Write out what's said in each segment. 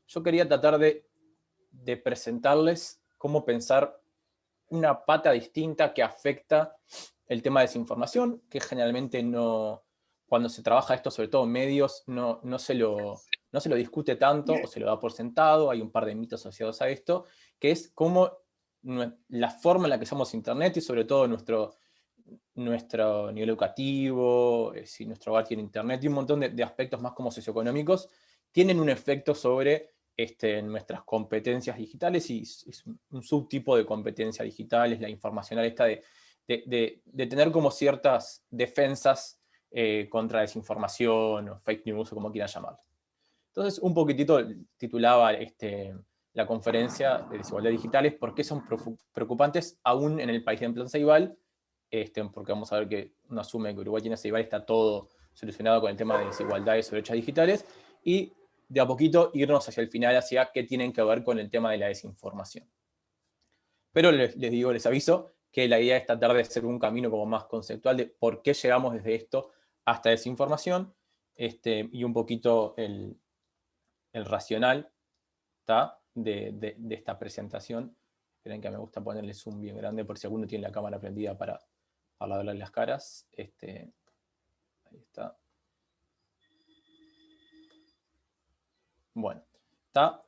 yo quería tratar de presentarles cómo pensar una pata distinta que afecta el tema de desinformación, que generalmente no, cuando se trabaja esto, sobre todo en medios, no se lo discute tanto o se lo da por sentado. Hay un par de mitos asociados a esto, que es cómo la forma en la que usamos Internet y sobre todo nuestro nivel educativo, si nuestro hogar tiene Internet y un montón de aspectos más como socioeconómicos, tienen un efecto sobre nuestras competencias digitales, y es un subtipo de competencia digital, es la informacional esta de tener como ciertas defensas contra desinformación o fake news o como quieran llamarlo. Entonces, un poquitito titulaba la conferencia de desigualdades digitales, por qué son preocupantes aún en el país de Plan Ceibal, porque vamos a ver que uno asume que Uruguay tiene Ceibal, está todo solucionado con el tema de desigualdades o brechas digitales, y de a poquito irnos hacia el final, hacia qué tienen que ver con el tema de la desinformación. Pero les aviso que la idea es tratar de hacer un camino como más conceptual de por qué llegamos desde esto hasta desinformación, y un poquito el racional de esta presentación. Esperen que me gusta ponerle zoom bien grande por si alguno tiene la cámara prendida para verle las caras. Ahí está. Bueno, está.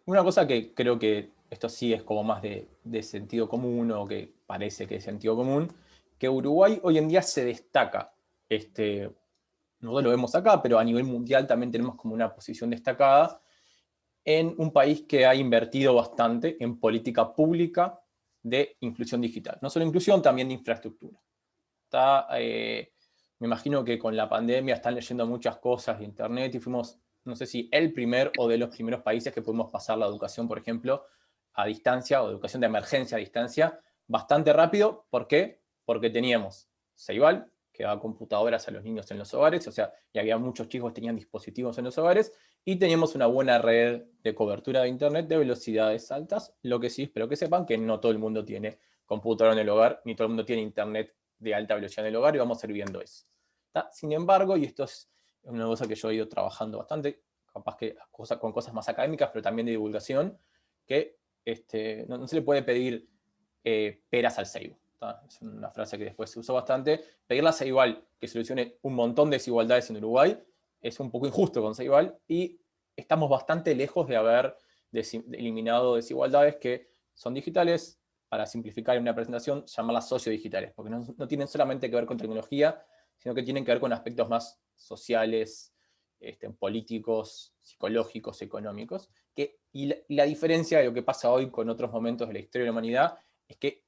Una cosa que creo que esto sí es como más de sentido común, o que parece que es sentido común, que Uruguay hoy en día se destaca. Nosotros lo vemos acá, pero a nivel mundial también tenemos como una posición destacada en un país que ha invertido bastante en política pública de inclusión digital. No solo inclusión, también de infraestructura. Me imagino que con la pandemia están leyendo muchas cosas de internet y fuimos, no sé si el primer o de los primeros países que pudimos pasar la educación, por ejemplo, a distancia, o educación de emergencia a distancia, bastante rápido. ¿Por qué? Porque teníamos Ceibal, que daba computadoras a los niños en los hogares, o sea, y había muchos chicos que tenían dispositivos en los hogares, y teníamos una buena red de cobertura de internet de velocidades altas. Lo que sí espero que sepan que no todo el mundo tiene computadora en el hogar, ni todo el mundo tiene internet de alta velocidad en el hogar, y vamos a ir viendo eso. Sin embargo, y esto es una cosa que yo he ido trabajando bastante, capaz que con cosas más académicas, pero también de divulgación, que no se le puede pedir peras al ceibo. Es una frase que después se usó bastante. Pedirle a Ceibal que solucione un montón de desigualdades en Uruguay es un poco injusto con Ceibal, y estamos bastante lejos de haber eliminado desigualdades que son digitales, para simplificar en una presentación, llamarlas sociodigitales, porque no tienen solamente que ver con tecnología, sino que tienen que ver con aspectos más sociales, políticos, psicológicos, económicos. Y la diferencia de lo que pasa hoy con otros momentos de la historia de la humanidad es que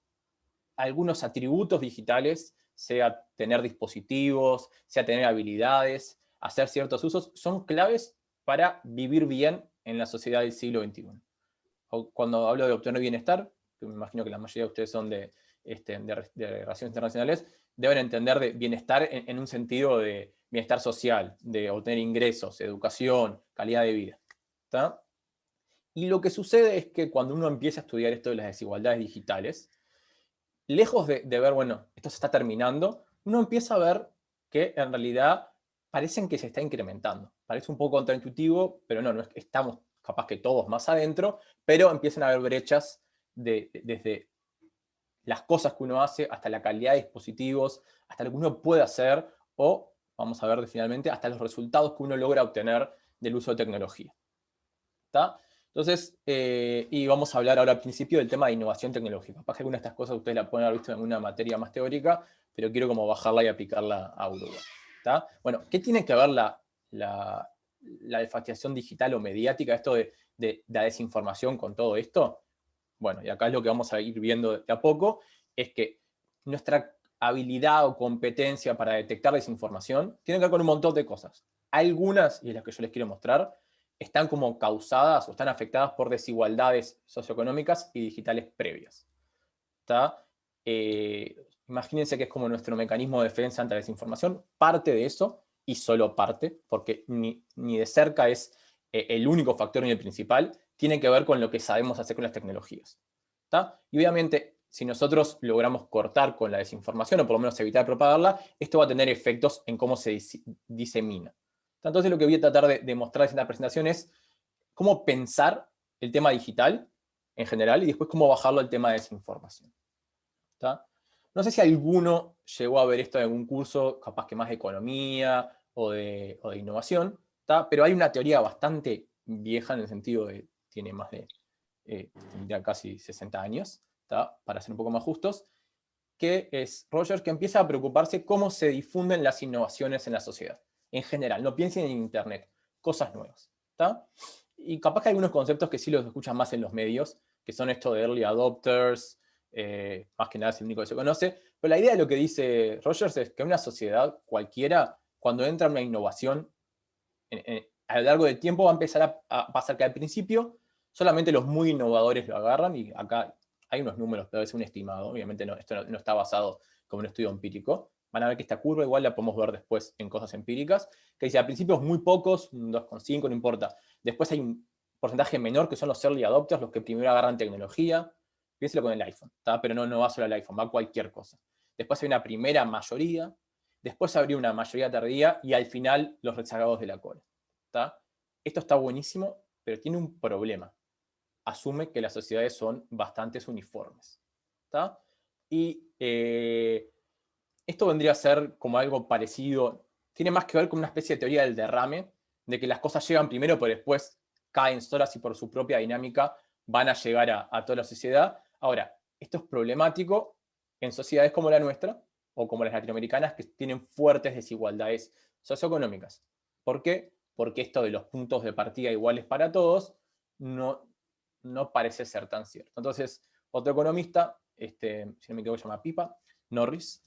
algunos atributos digitales, sea tener dispositivos, sea tener habilidades, hacer ciertos usos, son claves para vivir bien en la sociedad del siglo XXI. Cuando hablo de obtener bienestar, que me imagino que la mayoría de ustedes son de relaciones internacionales, deben entender de bienestar en un sentido de bienestar social, de obtener ingresos, educación, calidad de vida. ¿Está? Y lo que sucede es que cuando uno empieza a estudiar esto de las desigualdades digitales, lejos de ver, bueno, esto se está terminando, uno empieza a ver que en realidad parecen que se está incrementando. Parece un poco contraintuitivo, pero no es que estamos capaz que todos más adentro, pero empiezan a haber brechas desde las cosas que uno hace, hasta la calidad de dispositivos, hasta lo que uno puede hacer, o, vamos a ver finalmente, hasta los resultados que uno logra obtener del uso de tecnología. ¿Está? Entonces, y vamos a hablar ahora al principio del tema de innovación tecnológica. Capaz que alguna de estas cosas ustedes la pueden haber visto en alguna materia más teórica, pero quiero como bajarla y aplicarla a Uruguay. ¿Está? Bueno, ¿qué tiene que ver la alfabetización digital o mediática, esto de la desinformación, con todo esto? Bueno, y acá es lo que vamos a ir viendo de a poco, es que nuestra habilidad o competencia para detectar desinformación tiene que ver con un montón de cosas. Algunas, y es las que yo les quiero mostrar, están como causadas o están afectadas por desigualdades socioeconómicas y digitales previas. Imagínense que es como nuestro mecanismo de defensa ante la desinformación, parte de eso, y solo parte, porque ni de cerca es el único factor ni el principal, tiene que ver con lo que sabemos hacer con las tecnologías. Y obviamente, si nosotros logramos cortar con la desinformación, o por lo menos evitar propagarla, esto va a tener efectos en cómo se disemina. Entonces, lo que voy a tratar de mostrar en esta presentación es cómo pensar el tema digital en general y después cómo bajarlo al tema de desinformación. ¿Tá? No sé si alguno llegó a ver esto en algún curso, capaz que más de economía o de innovación, ¿tá? Pero hay una teoría bastante vieja en el sentido de tiene más de tendría casi 60 años, ¿tá? Para ser un poco más justos, que es Rogers, que empieza a preocuparse cómo se difunden las innovaciones en la sociedad. En general, no piensen en Internet, cosas nuevas. ¿Tá? Y capaz que hay algunos conceptos que sí los escuchan más en los medios, que son esto de early adopters, más que nada es el único que se conoce, pero la idea de lo que dice Rogers es que en una sociedad cualquiera, cuando entra una innovación, a lo largo del tiempo va a empezar a pasar que al principio solamente los muy innovadores lo agarran, y acá hay unos números, pero es un estimado, obviamente esto no está basado como un estudio empírico. Van a ver que esta curva igual la podemos ver después en cosas empíricas, que dice al principio es muy pocos, un 2,5, no importa. Después hay un porcentaje menor que son los early adopters, los que primero agarran tecnología. Piénselo con el iPhone, ¿tá? Pero no va solo al iPhone, va a cualquier cosa. Después hay una primera mayoría, después habría una mayoría tardía y al final los rezagados de la cola. ¿Tá? Esto está buenísimo, pero tiene un problema. Asume que las sociedades son bastante uniformes. ¿Tá? Y esto vendría a ser como algo parecido, tiene más que ver con una especie de teoría del derrame, de que las cosas llegan primero, pero después caen solas y por su propia dinámica van a llegar a toda la sociedad. Ahora, esto es problemático en sociedades como la nuestra, o como las latinoamericanas, que tienen fuertes desigualdades socioeconómicas. ¿Por qué? Porque esto de los puntos de partida iguales para todos no parece ser tan cierto. Entonces, otro economista, si no me equivoco, se llama Pipa, Norris,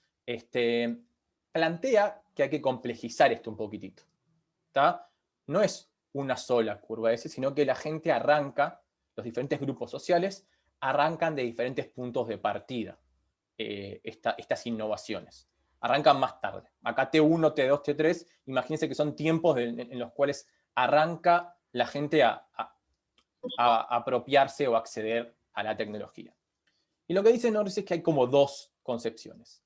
plantea que hay que complejizar esto un poquitito. ¿Tá? No es una sola curva S, sino que la gente arranca, los diferentes grupos sociales arrancan de diferentes puntos de partida estas innovaciones. Arrancan más tarde. Acá T1, T2, T3, imagínense que son tiempos en los cuales arranca la gente a apropiarse o acceder a la tecnología. Y lo que dice Norris es que hay como dos concepciones.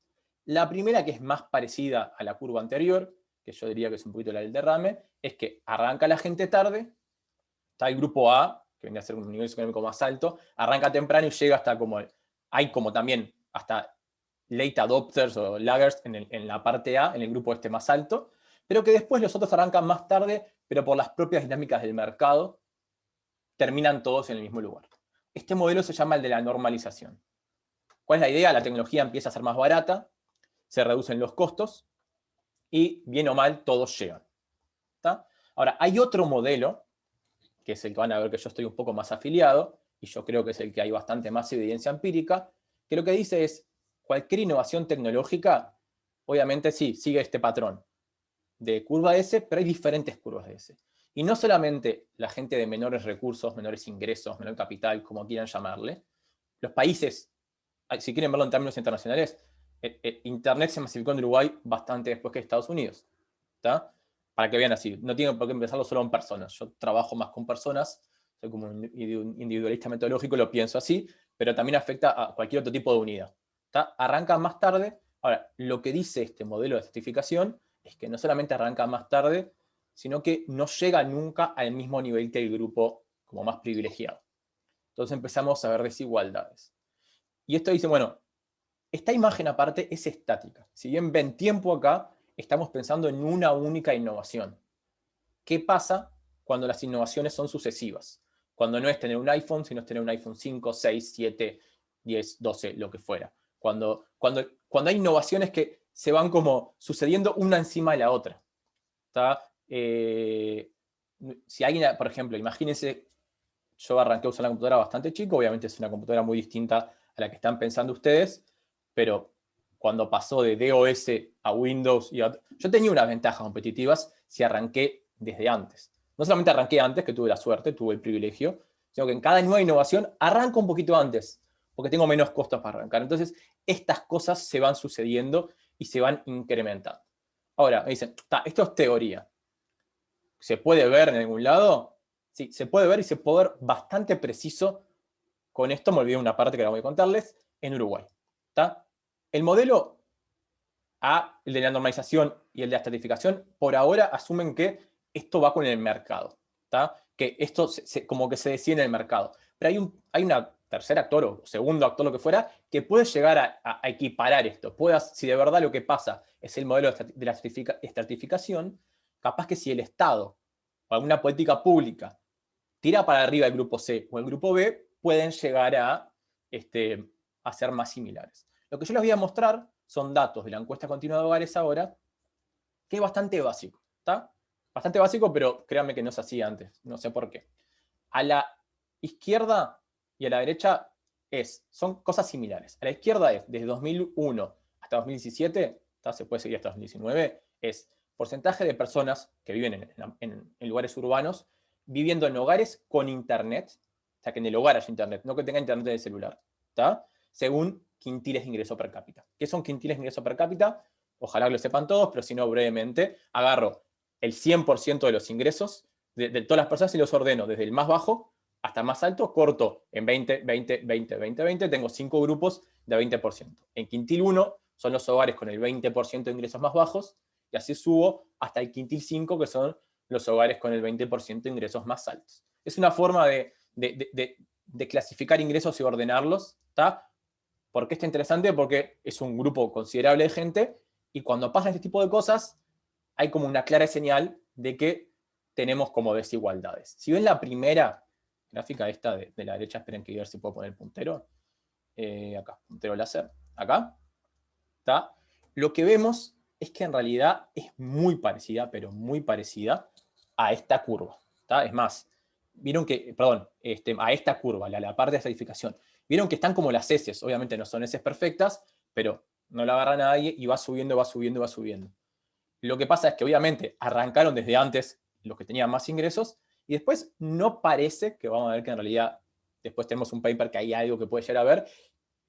La primera, que es más parecida a la curva anterior, que yo diría que es un poquito la del derrame, es que arranca la gente tarde, está el grupo A, que viene a ser un nivel económico más alto, arranca temprano y llega hasta como, hay como también hasta late adopters o laggers en la parte A, en el grupo este más alto, pero que después los otros arrancan más tarde, pero por las propias dinámicas del mercado, terminan todos en el mismo lugar. Este modelo se llama el de la normalización. ¿Cuál es la idea? La tecnología empieza a ser más barata, se reducen los costos y, bien o mal, todos llegan. ¿Tá? Ahora, hay otro modelo, que es el que van a ver que yo estoy un poco más afiliado, y yo creo que es el que hay bastante más evidencia empírica, que lo que dice es, cualquier innovación tecnológica, obviamente sí, sigue este patrón de curva S, pero hay diferentes curvas de S. Y no solamente la gente de menores recursos, menores ingresos, menor capital, como quieran llamarle, los países, si quieren verlo en términos internacionales, Internet se masificó en Uruguay bastante después que Estados Unidos. ¿Tá? Para que vean así, no tienen por qué empezarlo solo en personas. Yo trabajo más con personas, soy como un individualista metodológico, lo pienso así, pero también afecta a cualquier otro tipo de unidad. ¿Tá? Arranca más tarde. Ahora, lo que dice este modelo de certificación es que no solamente arranca más tarde, sino que no llega nunca al mismo nivel que el grupo como más privilegiado. Entonces empezamos a ver desigualdades. Y esto dice, bueno, esta imagen aparte es estática. Si bien ven tiempo acá, estamos pensando en una única innovación. ¿Qué pasa cuando las innovaciones son sucesivas? Cuando no es tener un iPhone, sino es tener un iPhone 5, 6, 7, 10, 12, lo que fuera. Cuando hay innovaciones que se van como sucediendo una encima de la otra. Si alguien, por ejemplo, imagínense, yo arranqué a usar una computadora bastante chico, obviamente es una computadora muy distinta a la que están pensando ustedes, pero cuando pasó de DOS a Windows, yo tenía unas ventajas competitivas si arranqué desde antes. No solamente arranqué antes, que tuve la suerte, tuve el privilegio, sino que en cada nueva innovación arranco un poquito antes, porque tengo menos costos para arrancar. Entonces, estas cosas se van sucediendo y se van incrementando. Ahora, me dicen, esto es teoría. ¿Se puede ver en algún lado? Sí, se puede ver y se puede ver bastante preciso. Con esto me olvidé una parte que ahora voy a contarles, en Uruguay. ¿Tá? El modelo A, el de la normalización y el de la estratificación, por ahora asumen que esto va con el mercado. ¿Tá? que esto como que se decide en el mercado. Pero hay un tercer actor o segundo actor, lo que fuera, que puede llegar a equiparar esto. Si de verdad lo que pasa es el modelo de la estratificación, capaz que si el Estado o alguna política pública tira para arriba el grupo C o el grupo B, pueden llegar a ser más similares. Lo que yo les voy a mostrar son datos de la encuesta continua de hogares ahora, que es bastante básico, ¿está? Bastante básico, pero créanme que no se hacía antes, no sé por qué. A la izquierda y a la derecha son cosas similares. A la izquierda es, desde 2001 hasta 2017, se puede seguir hasta 2019, es porcentaje de personas que viven en lugares urbanos viviendo en hogares con internet, o sea, que en el hogar haya internet, no que tenga internet de celular, ¿está? Según quintiles de ingreso per cápita. ¿Qué son quintiles de ingreso per cápita? Ojalá que lo sepan todos, pero si no, brevemente, agarro el 100% de los ingresos de todas las personas y los ordeno desde el más bajo hasta el más alto, corto en 20, 20, 20, 20, 20, tengo 5 grupos de 20%. En quintil 1 son los hogares con el 20% de ingresos más bajos, y así subo hasta el quintil 5, que son los hogares con el 20% de ingresos más altos. Es una forma de clasificar ingresos y ordenarlos, ¿está? ¿Por qué está interesante? Porque es un grupo considerable de gente, y cuando pasan este tipo de cosas, hay como una clara señal de que tenemos como desigualdades. Si ven la primera gráfica esta de la derecha, esperen que ver si puedo poner el puntero. Acá, puntero láser. Acá. ¿Está? Lo que vemos es que en realidad es muy parecida, pero muy parecida a esta curva. ¿Está? Es más, vieron que, perdón, a esta curva, la parte de estratificación. Vieron que están como las heces, obviamente no son heces perfectas, pero no la agarra nadie y va subiendo, va subiendo, va subiendo. Lo que pasa es que obviamente arrancaron desde antes los que tenían más ingresos, y después no parece, que vamos a ver que en realidad después tenemos un paper que hay algo que puede llegar a ver,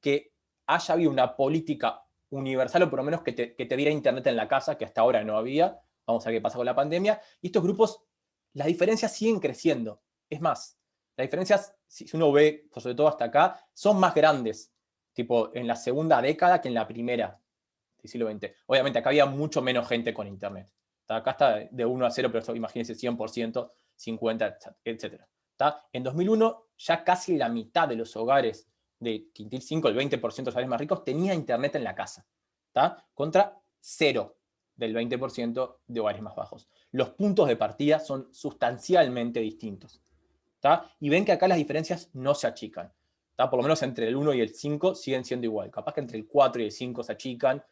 que haya habido una política universal, o por lo menos que te diera internet en la casa, que hasta ahora no había. Vamos a ver qué pasa con la pandemia. Y estos grupos, las diferencias siguen creciendo. Es más, las diferencias, si uno ve, sobre todo hasta acá, son más grandes, tipo en la segunda década que en la primera del siglo XX. Obviamente acá había mucho menos gente con internet. Acá está de 1 a 0, pero imagínense 100%, 50%, etc. En 2001 ya casi la mitad de los hogares de quintil 5, el 20% de los hogares más ricos, tenía internet en la casa. Contra 0 del 20% de hogares más bajos. Los puntos de partida son sustancialmente distintos. Y ven que acá las diferencias no se achican. Por lo menos entre el 1 y el 5 siguen siendo igual. Capaz que entre el 4 y el 5 se achican,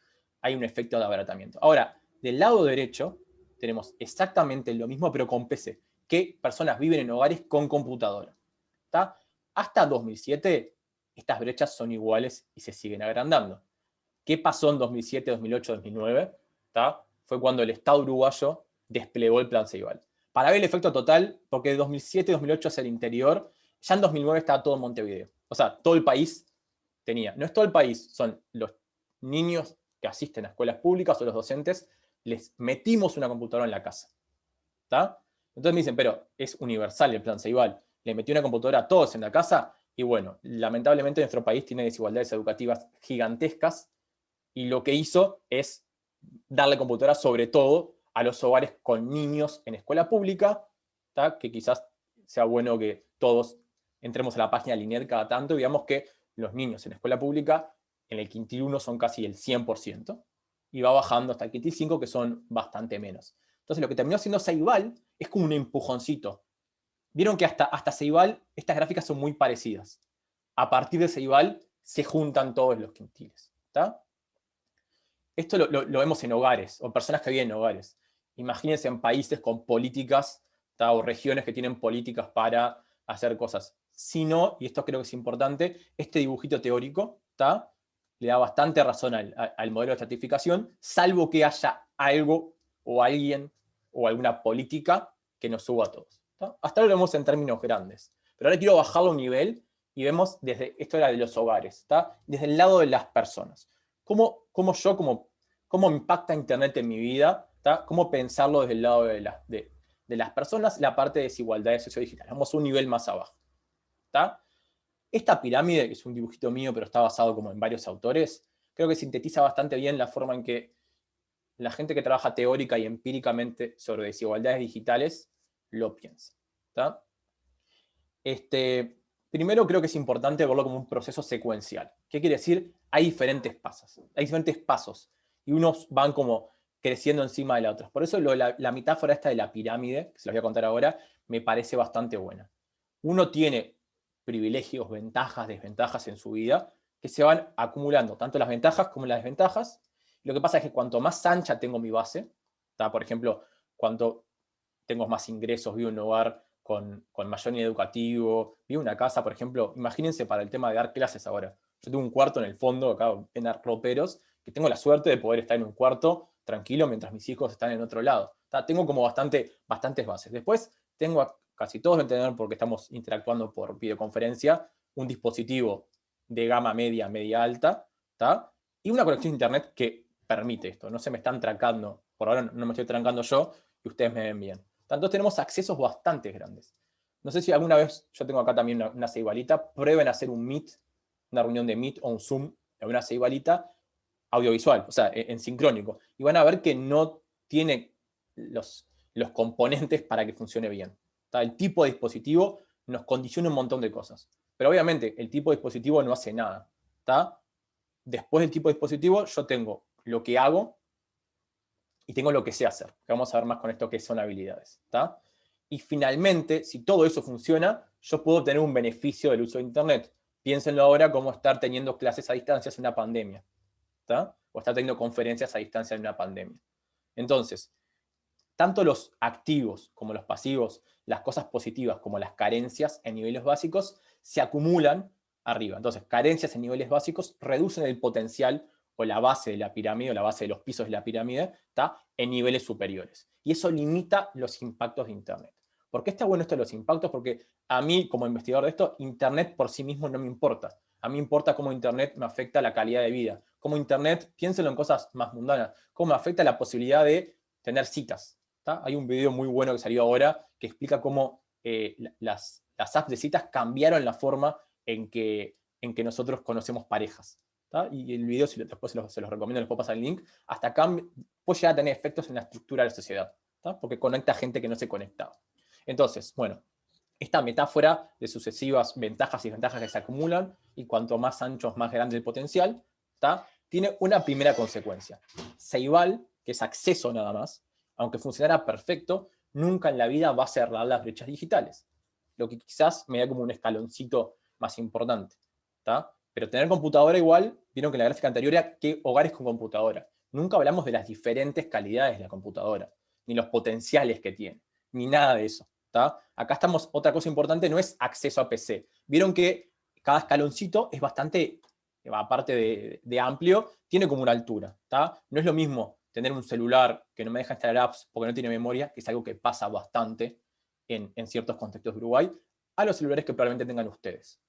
hay un efecto de abaratamiento. Ahora, del lado derecho, tenemos exactamente lo mismo, pero con PC, que personas viven en hogares con computadora. Hasta 2007, estas brechas son iguales y se siguen agrandando. ¿Qué pasó en 2007, 2008, 2009? Fue cuando el Estado uruguayo desplegó el Plan Ceibal. Para ver el efecto total, porque de 2007 y 2008 hacia el interior, ya en 2009 estaba todo en Montevideo. O sea, todo el país tenía. No es todo el país, son los niños que asisten a escuelas públicas o los docentes, les metimos una computadora en la casa. Entonces me dicen, pero es universal el Plan Ceibal. Le metí una computadora a todos en la casa, y bueno, lamentablemente nuestro país tiene desigualdades educativas gigantescas, y lo que hizo es darle computadoras sobre todo a los hogares con niños en escuela pública, que quizás sea bueno que todos entremos a la página de INED cada tanto y veamos que los niños en escuela pública en el quintil 1 son casi el 100%, y va bajando hasta el quintil 5, que son bastante menos. Entonces lo que terminó siendo Ceibal es como un empujoncito. Vieron que hasta Ceibal estas gráficas son muy parecidas. A partir de Ceibal se juntan todos los quintiles. Esto lo vemos en hogares, o personas que viven en hogares. Imagínense en países con políticas, o regiones que tienen políticas para hacer cosas. Si no, y esto creo que es importante, este dibujito teórico le da bastante razón al modelo de estratificación, salvo que haya algo o alguien o alguna política que nos suba a todos. Hasta ahora lo vemos en términos grandes. Pero ahora quiero bajarlo a un nivel y vemos esto era de los hogares, desde el lado de las personas. ¿Cómo impacta Internet en mi vida? ¿Cómo pensarlo desde el lado de las personas? La parte de desigualdades sociodigitales. Vamos a un nivel más abajo. Esta pirámide, que es un dibujito mío, pero está basado como en varios autores, creo que sintetiza bastante bien la forma en que la gente que trabaja teórica y empíricamente sobre desigualdades digitales lo piensa. ¿tá? Primero creo que es importante verlo como un proceso secuencial. ¿Qué quiere decir? Hay diferentes pasos, y unos van como creciendo encima de la otra. Por eso la metáfora esta de la pirámide, que se los voy a contar ahora, me parece bastante buena. Uno tiene privilegios, ventajas, desventajas en su vida, que se van acumulando, tanto las ventajas como las desventajas. Lo que pasa es que cuanto más ancha tengo mi base, ¿tá? Por ejemplo, cuanto tengo más ingresos, vivo en un lugar con mayor nivel educativo, vivo en una casa, por ejemplo, imagínense para el tema de dar clases ahora. Yo tengo un cuarto en el fondo, acá en Arroperos, que tengo la suerte de poder estar en un cuarto tranquilo mientras mis hijos están en otro lado. Tengo como bastantes bases. Después tengo, casi todos lo entienden porque estamos interactuando por videoconferencia, un dispositivo de gama media, media alta, ¿tá? Y una conexión a internet que permite esto. No se me están trancando, por ahora no me estoy trancando yo, y ustedes me ven bien. Entonces tenemos accesos bastante grandes. No sé si alguna vez, yo tengo acá también una ceibalita, prueben a hacer un Meet, una reunión de Meet o un Zoom en una ceibalita audiovisual, o sea, en sincrónico. Y van a ver que no tiene los componentes para que funcione bien. El tipo de dispositivo nos condiciona un montón de cosas. Pero obviamente el tipo de dispositivo no hace nada. Después del tipo de dispositivo yo tengo lo que hago y tengo lo que sé hacer. Que vamos a ver más con esto que son habilidades. Y finalmente, si todo eso funciona, yo puedo tener un beneficio del uso de Internet. Piénsenlo ahora como estar teniendo clases a distancia en una pandemia. O estar teniendo conferencias a distancia en una pandemia. Entonces, tanto los activos como los pasivos, las cosas positivas como las carencias en niveles básicos, se acumulan arriba. Entonces, carencias en niveles básicos reducen el potencial o la base de la pirámide, o la base de los pisos de la pirámide, en niveles superiores. Y eso limita los impactos de Internet. ¿Por qué está bueno esto de los impactos? Porque a mí, como investigador de esto, Internet por sí mismo no me importa. A mí me importa cómo Internet me afecta la calidad de vida. Cómo Internet, piénsenlo en cosas más mundanas, cómo me afecta la posibilidad de tener citas. Hay un video muy bueno que salió ahora que explica cómo las apps de citas cambiaron la forma en que nosotros conocemos parejas. Y el video, después se los recomiendo, les puedo pasar el link, hasta acá puede llegar a tener efectos en la estructura de la sociedad, porque conecta a gente que no se conectaba. Entonces, bueno, esta metáfora de sucesivas ventajas y desventajas que se acumulan, y cuanto más ancho, más grande el potencial, tiene una primera consecuencia. Ceibal, que es acceso nada más, aunque funcionara perfecto, nunca en la vida va a cerrar las brechas digitales. Lo que quizás me da como un escaloncito más importante. Pero tener computadora igual, vieron que en la gráfica anterior era qué hogares con computadora. Nunca hablamos de las diferentes calidades de la computadora, ni los potenciales que tiene, ni nada de eso. Acá estamos, otra cosa importante, no es acceso a PC. Vieron que cada escaloncito es bastante, aparte de amplio, tiene como una altura. No es lo mismo tener un celular que no me deja instalar apps porque no tiene memoria, que es algo que pasa bastante en ciertos contextos de Uruguay, a los celulares que probablemente tengan ustedes.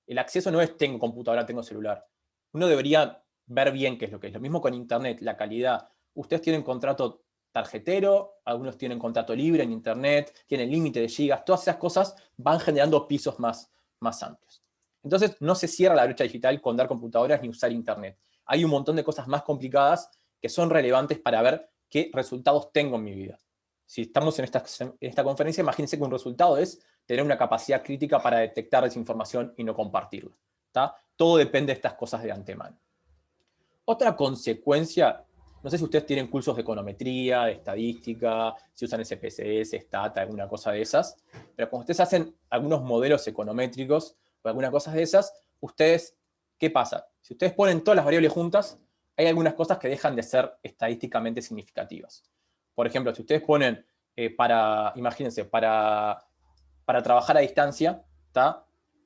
El acceso no es tengo computadora, tengo celular. Uno debería ver bien qué es lo que es. Lo mismo con Internet, la calidad. Ustedes tienen contrato tarjetero, algunos tienen contrato libre en Internet, tienen límite de gigas, todas esas cosas van generando pisos más amplios. Entonces, no se cierra la brecha digital con dar computadoras ni usar Internet. Hay un montón de cosas más complicadas que son relevantes para ver qué resultados tengo en mi vida. Si estamos en esta conferencia, imagínense que un resultado es tener una capacidad crítica para detectar desinformación y no compartirla. Todo depende de estas cosas de antemano. Otra consecuencia, no sé si ustedes tienen cursos de econometría, de estadística, si usan SPSS, Stata, alguna cosa de esas, pero cuando ustedes hacen algunos modelos econométricos o alguna cosa de esas, ustedes, ¿qué pasa? Si ustedes ponen todas las variables juntas, hay algunas cosas que dejan de ser estadísticamente significativas. Por ejemplo, si ustedes ponen imagínense, para trabajar a distancia,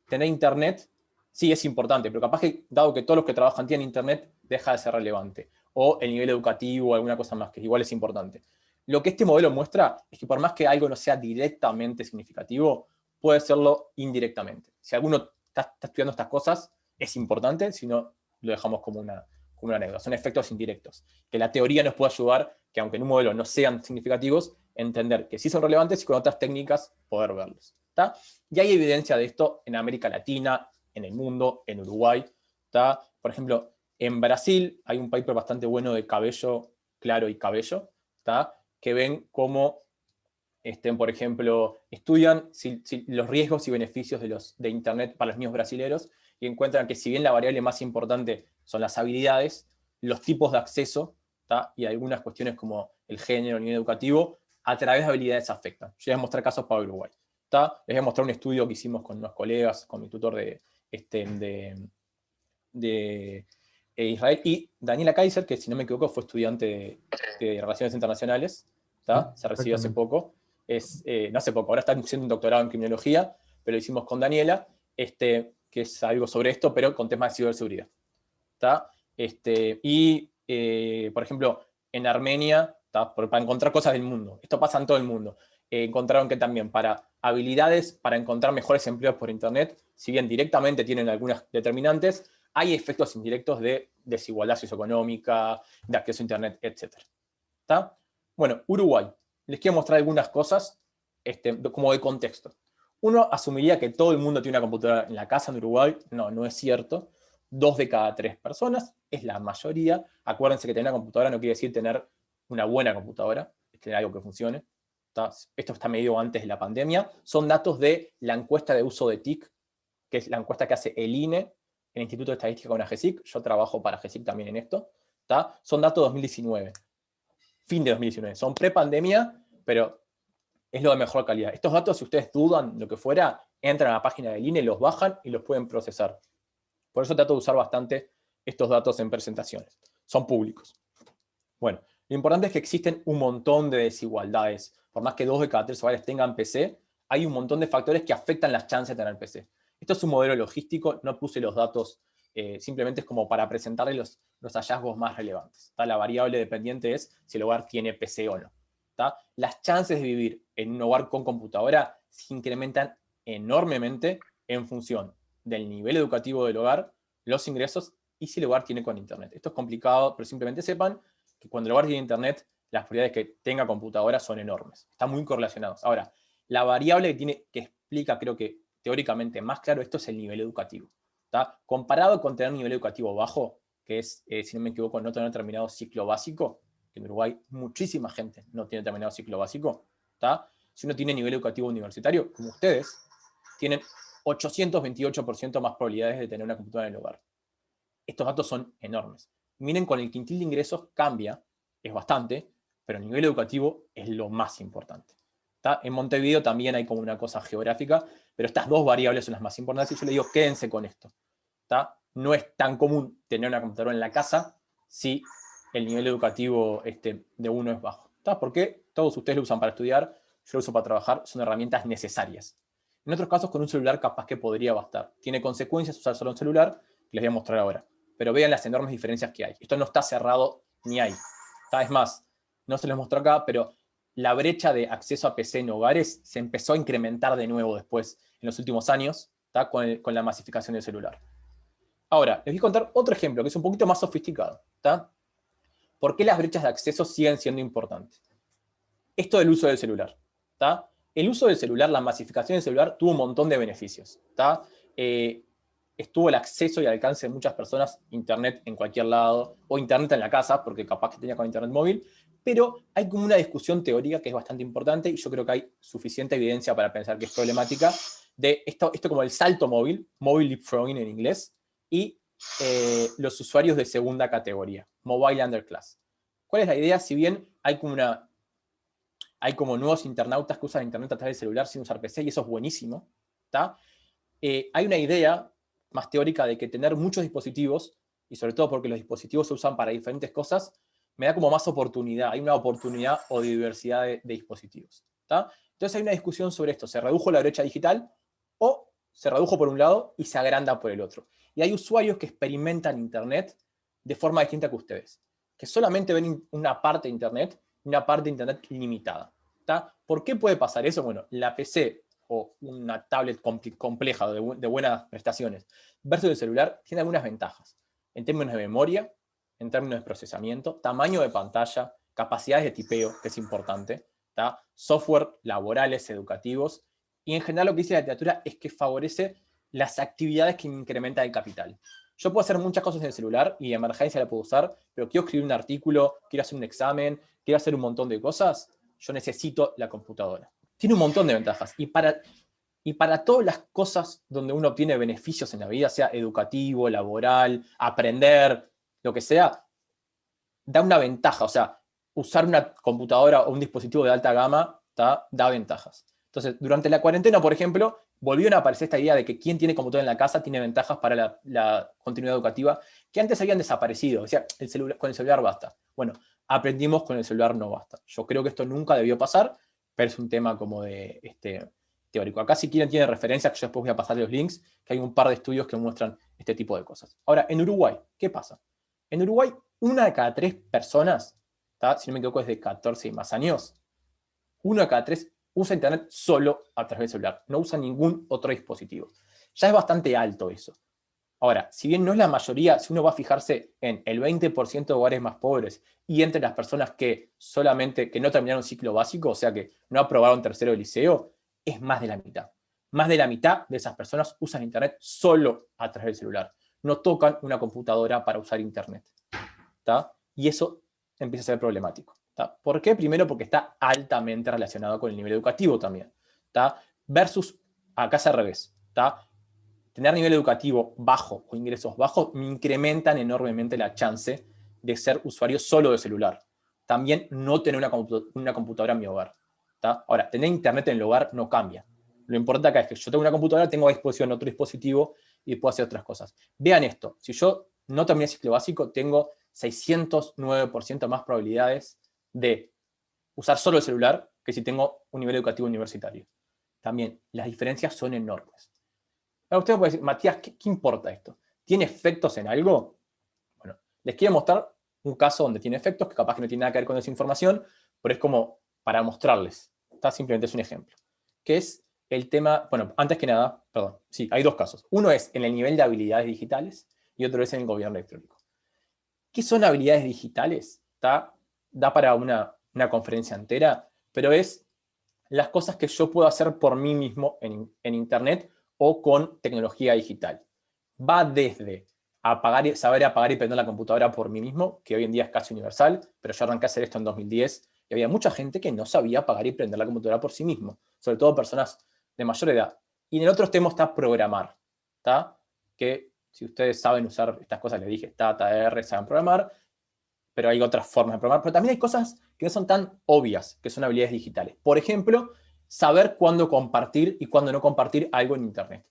tener internet sí es importante, pero capaz que, dado que todos los que trabajan tienen internet, deja de ser relevante. O el nivel educativo o alguna cosa más, que igual es importante. Lo que este modelo muestra es que por más que algo no sea directamente significativo, puede serlo indirectamente. Si alguno está estudiando estas cosas, es importante, si no, lo dejamos como una anécdota. Son efectos indirectos. Que la teoría nos puede ayudar, que aunque en un modelo no sean significativos, entender que sí son relevantes y con otras técnicas poder verlos. Y hay evidencia de esto en América Latina, en el mundo, en Uruguay. Por ejemplo, en Brasil hay un paper bastante bueno de Cabello Claro y Cabello, que ven cómo por ejemplo, estudian los riesgos y beneficios de Internet para los niños brasileños y encuentran que si bien la variable más importante son las habilidades, los tipos de acceso, ¿tá? Y algunas cuestiones como el género, el nivel educativo, a través de habilidades afectan. Yo les voy a mostrar casos para Uruguay. ¿Tá? Les voy a mostrar un estudio que hicimos con unos colegas, con mi tutor de Israel, y Daniela Kaiser, que si no me equivoco fue estudiante de Relaciones Internacionales, ¿tá? Se recibió hace poco, no hace poco, ahora está haciendo un doctorado en criminología, pero lo hicimos con Daniela, que es algo sobre esto, pero con temas de ciberseguridad. ¿Tá? Por ejemplo, en Armenia, para encontrar cosas del mundo, esto pasa en todo el mundo, encontraron que también para habilidades, para encontrar mejores empleos por Internet, si bien directamente tienen algunas determinantes, hay efectos indirectos de desigualdad socioeconómica, de acceso a Internet, etc. ¿Tá? Bueno, Uruguay. Les quiero mostrar algunas cosas como de contexto. Uno asumiría que todo el mundo tiene una computadora en la casa en Uruguay. No, no es cierto. 2 de cada 3 personas, es la mayoría. Acuérdense que tener una computadora no quiere decir tener una buena computadora, es tener algo que funcione. Esto está medido antes de la pandemia. Son datos de la encuesta de uso de TIC, que es la encuesta que hace el INE, el Instituto de Estadística con la GESIC. Yo trabajo para GESIC también en esto. ¿Tá? Son datos de 2019. Fin de 2019. Son pre-pandemia, pero es lo de mejor calidad. Estos datos, si ustedes dudan, lo que fuera, entran a la página del INE, los bajan y los pueden procesar. Por eso trato de usar bastante estos datos en presentaciones. Son públicos. Bueno, lo importante es que existen un montón de desigualdades. Por más que 2 de cada 3 hogares tengan PC, hay un montón de factores que afectan las chances de tener PC. Esto es un modelo logístico, no puse los datos, simplemente es como para presentarles los hallazgos más relevantes. ¿Tá? La variable dependiente es si el hogar tiene PC o no. ¿Tá? Las chances de vivir en un hogar con computadora se incrementan enormemente en función del nivel educativo del hogar, los ingresos y si el hogar tiene con Internet. Esto es complicado, pero simplemente sepan que cuando el hogar tiene Internet, las probabilidades de que tenga computadora son enormes. Están muy correlacionados. Ahora, la variable que explica, creo que teóricamente más claro esto, es el nivel educativo. ¿Tá? Comparado con tener un nivel educativo bajo, que es, si no me equivoco, no tener terminado ciclo básico, que en Uruguay muchísima gente no tiene terminado ciclo básico, ¿tá? Si uno tiene nivel educativo universitario, como ustedes, tienen 828% más probabilidades de tener una computadora en el hogar. Estos datos son enormes. Miren, con el quintil de ingresos cambia, es bastante, pero el nivel educativo es lo más importante. ¿Tá? En Montevideo también hay como una cosa geográfica, pero estas dos variables son las más importantes y yo les digo, quédense con esto. ¿Tá? No es tan común tener una computadora en la casa si el nivel educativo de uno es bajo. ¿Tá? Porque todos ustedes lo usan para estudiar, yo lo uso para trabajar, son herramientas necesarias. En otros casos, con un celular capaz que podría bastar. Tiene consecuencias usar solo un celular, que les voy a mostrar ahora. Pero vean las enormes diferencias que hay. Esto no está cerrado ni hay. Cada vez más, no se les mostró acá, pero la brecha de acceso a PC en hogares se empezó a incrementar de nuevo después, en los últimos años, con la masificación del celular. Ahora, les voy a contar otro ejemplo, que es un poquito más sofisticado. ¿Tá? ¿Por qué las brechas de acceso siguen siendo importantes? Esto del uso del celular. ¿Tá? El uso del celular, la masificación del celular, tuvo un montón de beneficios. ¿Tá? Estuvo el acceso y alcance de muchas personas, Internet en cualquier lado, o Internet en la casa, porque capaz que tenía con Internet móvil, pero hay como una discusión teórica que es bastante importante, y yo creo que hay suficiente evidencia para pensar que es problemática, de esto como el salto móvil, mobile leapfrogging en inglés, y los usuarios de segunda categoría, mobile underclass. ¿Cuál es la idea? Si bien hay como nuevos internautas que usan Internet a través del celular sin usar PC, y eso es buenísimo, ¿tá? Hay una idea más teórica de que tener muchos dispositivos, y sobre todo porque los dispositivos se usan para diferentes cosas, me da como más oportunidad. Hay una oportunidad o diversidad de dispositivos. ¿Tá? Entonces hay una discusión sobre esto. ¿Se redujo la brecha digital o se redujo por un lado y se agranda por el otro? Y hay usuarios que experimentan Internet de forma distinta que ustedes, que solamente ven una parte de Internet y una parte de Internet limitada. ¿Tá? ¿Por qué puede pasar eso? Bueno, la PC o una tablet compleja de buenas prestaciones versus el celular tiene algunas ventajas en términos de memoria, en términos de procesamiento, tamaño de pantalla, capacidades de tipeo, que es importante, ¿tá? Software laborales, educativos, y en general lo que dice la literatura es que favorece las actividades que incrementan el capital. Yo puedo hacer muchas cosas en el celular y de emergencia la puedo usar, pero quiero escribir un artículo, quiero hacer un examen, quiero hacer un montón de cosas, yo necesito la computadora. tiene un montón de ventajas. Y para todas las cosas donde uno obtiene beneficios en la vida, sea educativo, laboral, aprender, lo que sea, da una ventaja. O sea, usar una computadora o un dispositivo de alta gama da ventajas. Entonces, durante la cuarentena, por ejemplo, volvieron a aparecer esta idea de que quien tiene computadora en la casa tiene ventajas para la continuidad educativa, que antes habían desaparecido. O sea, con el celular basta. Bueno, aprendimos con el celular no basta. Yo creo que esto nunca debió pasar, pero es un tema como de teórico. Acá si quieren tienen referencias, que yo después voy a pasar los links, que hay un par de estudios que muestran este tipo de cosas. Ahora, en Uruguay, ¿qué pasa? En Uruguay, 1 de cada 3 personas, si no me equivoco es de 14 y más años, 1 de cada 3 usa internet solo a través del celular, no usa ningún otro dispositivo. Ya es bastante alto eso. Ahora, si bien no es la mayoría, si uno va a fijarse en el 20% de hogares más pobres y entre las personas que no terminaron ciclo básico, o sea que no aprobaron tercero de liceo, es más de la mitad. Más de la mitad de esas personas usan internet solo a través del celular. No tocan una computadora para usar internet. Y eso empieza a ser problemático. ¿Por qué? Primero porque está altamente relacionado con el nivel educativo también. Versus, acá es al revés. Tener nivel educativo bajo o ingresos bajos me incrementan enormemente la chance de ser usuario solo de celular. También no tener una computadora en mi hogar. Ahora, tener internet en el hogar no cambia. Lo importante acá es que yo tengo una computadora, tengo a disposición otro dispositivo y puedo hacer otras cosas. Vean esto, si yo no terminé el ciclo básico, tengo 609% más probabilidades de usar solo el celular que si tengo un nivel educativo universitario. También, las diferencias son enormes. Ahora usted puede decir, Matías, ¿qué importa esto? ¿Tiene efectos en algo? Bueno, les quiero mostrar un caso donde tiene efectos, que capaz que no tiene nada que ver con esa información, pero es como para mostrarles. Simplemente es un ejemplo. Que es el tema, bueno, antes que nada, perdón, sí, hay 2 casos. Uno es en el nivel de habilidades digitales y otro es en el gobierno electrónico. ¿Qué son habilidades digitales? Da para una conferencia entera, pero es las cosas que yo puedo hacer por mí mismo en Internet o con tecnología digital. Va desde saber apagar y prender la computadora por mí mismo, que hoy en día es casi universal, pero yo arranqué a hacer esto en 2010 y había mucha gente que no sabía apagar y prender la computadora por sí mismo, sobre todo personas de mayor edad. Y en el otro extremo está programar, que si ustedes saben usar estas cosas, les dije, R, saben programar, pero hay otras formas de programar. Pero también hay cosas que no son tan obvias, que son habilidades digitales. Por ejemplo, saber cuándo compartir y cuándo no compartir algo en Internet.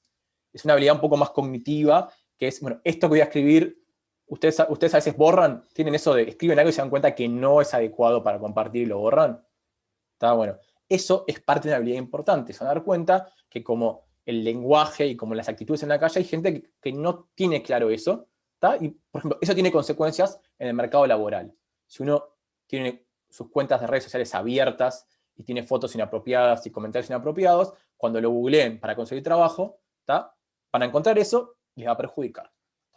Es una habilidad un poco más cognitiva, que es, bueno, esto que voy a escribir, ustedes a veces borran, tienen eso de escriben algo y se dan cuenta que no es adecuado para compartir y lo borran. Bueno, eso es parte de una habilidad importante, se van a dar cuenta que como el lenguaje y como las actitudes en la calle, hay gente que no tiene claro eso, y, por ejemplo, eso tiene consecuencias en el mercado laboral. Si uno tiene sus cuentas de redes sociales abiertas y tiene fotos inapropiadas y comentarios inapropiados, cuando lo googleen para conseguir trabajo, van a encontrar eso y les va a perjudicar.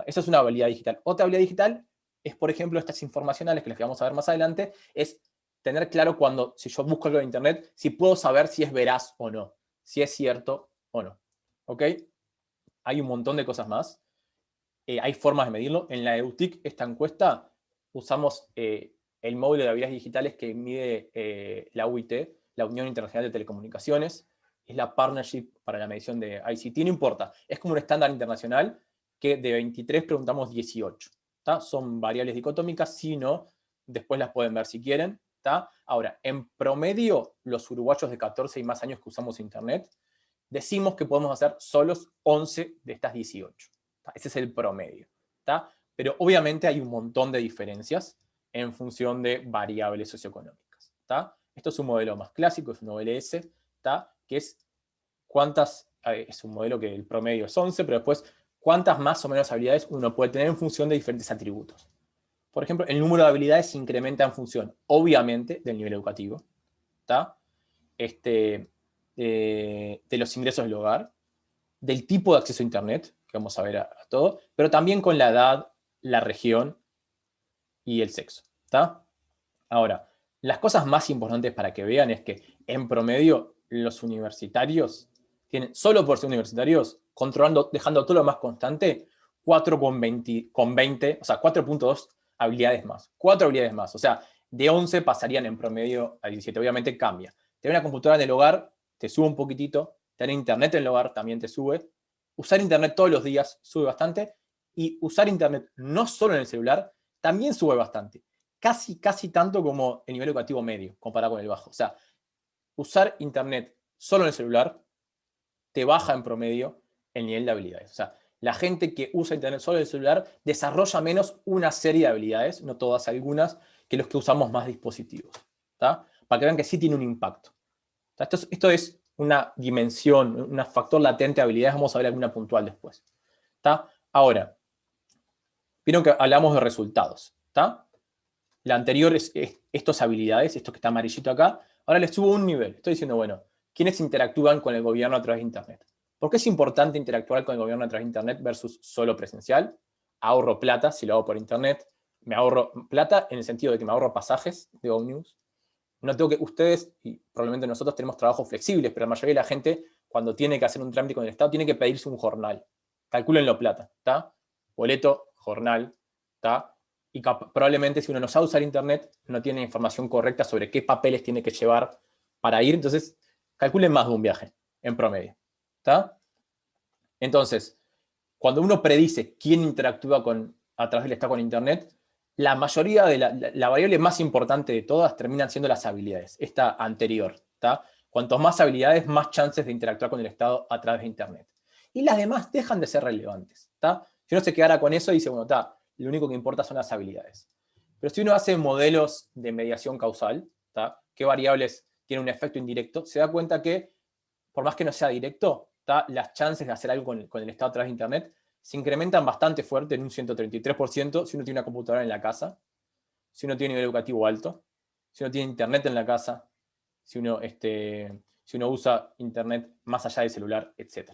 Esa es una habilidad digital. Otra habilidad digital es, por ejemplo, estas informacionales que les vamos a ver más adelante, es tener claro cuando, si yo busco algo en internet, si puedo saber si es veraz o no, si es cierto o no. ¿Ok? Hay un montón de cosas más. Hay formas de medirlo. En la EUTIC, esta encuesta, usamos el módulo de habilidades digitales que mide la UIT, la Unión Internacional de Telecomunicaciones. Es la partnership para la medición de ICT. No importa, es como un estándar internacional que de 23 preguntamos 18. Son variables dicotómicas, si no, después las pueden ver si quieren. Ahora, en promedio, los uruguayos de 14 y más años que usamos internet, decimos que podemos hacer solos 11 de estas 18. Ese es el promedio. Pero obviamente hay un montón de diferencias en función de variables socioeconómicas. Esto es un modelo más clásico, es un OLS, que es es un modelo que el promedio es 11, pero después cuántas más o menos habilidades uno puede tener en función de diferentes atributos. Por ejemplo, el número de habilidades se incrementa en función, obviamente, del nivel educativo, de los ingresos del hogar, del tipo de acceso a Internet, que vamos a ver a todo, pero también con la edad, la región y el sexo. Ahora, las cosas más importantes para que vean es que, en promedio, los universitarios tienen, solo por ser universitarios, dejando todo lo más constante, 4,20, o sea, 4,2 habilidades más. 4 habilidades más. O sea, de 11 pasarían en promedio a 17. Obviamente cambia. Tener una computadora en el hogar te sube un poquitito. Tener internet en el hogar también te sube. Usar internet todos los días sube bastante. Y usar internet no solo en el celular, también sube bastante. Casi tanto como el nivel educativo medio, comparado con el bajo. O sea, usar internet solo en el celular te baja en promedio el nivel de habilidades. O sea, la gente que usa internet solo en el celular desarrolla menos una serie de habilidades, no todas, algunas, que los que usamos más dispositivos. ¿Tá? Para que vean que sí tiene un impacto. Esto es una dimensión, un factor latente de habilidades. Vamos a ver alguna puntual después. ¿Tá? Ahora, vieron que hablamos de resultados. ¿Tá? La anterior es estas habilidades, esto que está amarillito acá. Ahora les subo un nivel. Estoy diciendo, bueno, ¿quiénes interactúan con el gobierno a través de Internet? ¿Por qué es importante interactuar con el gobierno a través de Internet versus solo presencial? Ahorro plata si lo hago por Internet. Me ahorro plata en el sentido de que me ahorro pasajes de Omnibus. No tengo que, ustedes y probablemente nosotros tenemos trabajos flexibles, pero la mayoría de la gente, cuando tiene que hacer un trámite con el Estado, tiene que pedirse un jornal. Calcúlenlo plata, ¿está? Boleto, jornal, ¿está? Y probablemente si uno no sabe usar Internet, no tiene información correcta sobre qué papeles tiene que llevar para ir. Entonces, calculen más de un viaje en promedio. ¿Está? Entonces, cuando uno predice quién interactúa a través del Estado con Internet, la mayoría de la variable más importante de todas terminan siendo las habilidades, esta anterior. ¿Tá? Cuantos más habilidades, más chances de interactuar con el Estado a través de Internet. Y las demás dejan de ser relevantes. ¿Tá? Si uno se quedara con eso, dice, bueno, está, lo único que importa son las habilidades. Pero si uno hace modelos de mediación causal, ¿tá? ¿Qué variables tienen un efecto indirecto? Se da cuenta que, por más que no sea directo, ¿tá? Las chances de hacer algo con el Estado a través de Internet se incrementan bastante fuerte, en un 133%, si uno tiene una computadora en la casa, si uno tiene nivel educativo alto, si uno tiene Internet en la casa, si uno usa Internet más allá del celular, etc.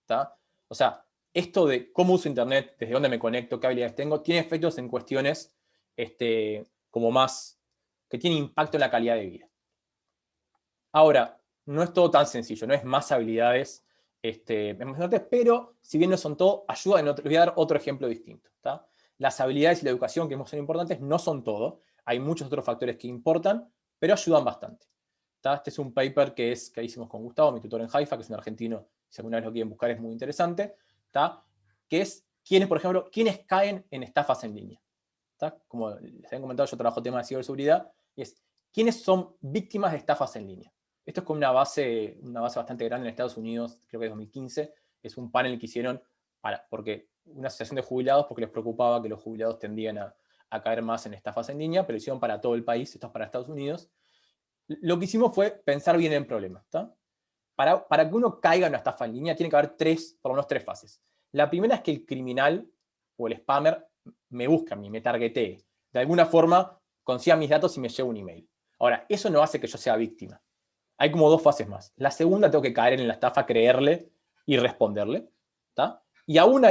¿Tá? O sea, esto de cómo uso Internet, desde dónde me conecto, qué habilidades tengo, tiene efectos en cuestiones como más, que tienen impacto en la calidad de vida. Ahora, no es todo tan sencillo, no es más habilidades pero si bien no son todo, ayudan. Les voy a dar otro ejemplo distinto. ¿Tá? Las habilidades y la educación que son importantes no son todo. Hay muchos otros factores que importan, pero ayudan bastante. ¿Tá? Este es un paper que hicimos con Gustavo, mi tutor en Haifa, que es un argentino, si alguna vez lo quieren buscar es muy interesante. ¿Tá? Que es por ejemplo, quiénes caen en estafas en línea. ¿Tá? Como les habían comentado, yo trabajo temas de ciberseguridad, y es quiénes son víctimas de estafas en línea. Esto es con una base bastante grande en Estados Unidos, creo que es 2015. Es un panel que hicieron porque una asociación de jubilados, porque les preocupaba que los jubilados tendían a caer más en estafas en línea, pero lo hicieron para todo el país, esto es para Estados Unidos. Lo que hicimos fue pensar bien el problema. ¿Tá? Para que uno caiga en una estafa en línea, tiene que haber por lo menos tres fases. La primera es que el criminal o el spammer me busque a mí, me targetee. De alguna forma consiga mis datos y me lleve un email. Ahora, eso no hace que yo sea víctima. Hay como dos fases más. La segunda, tengo que caer en la estafa, creerle y responderle. ¿Tá? Y aún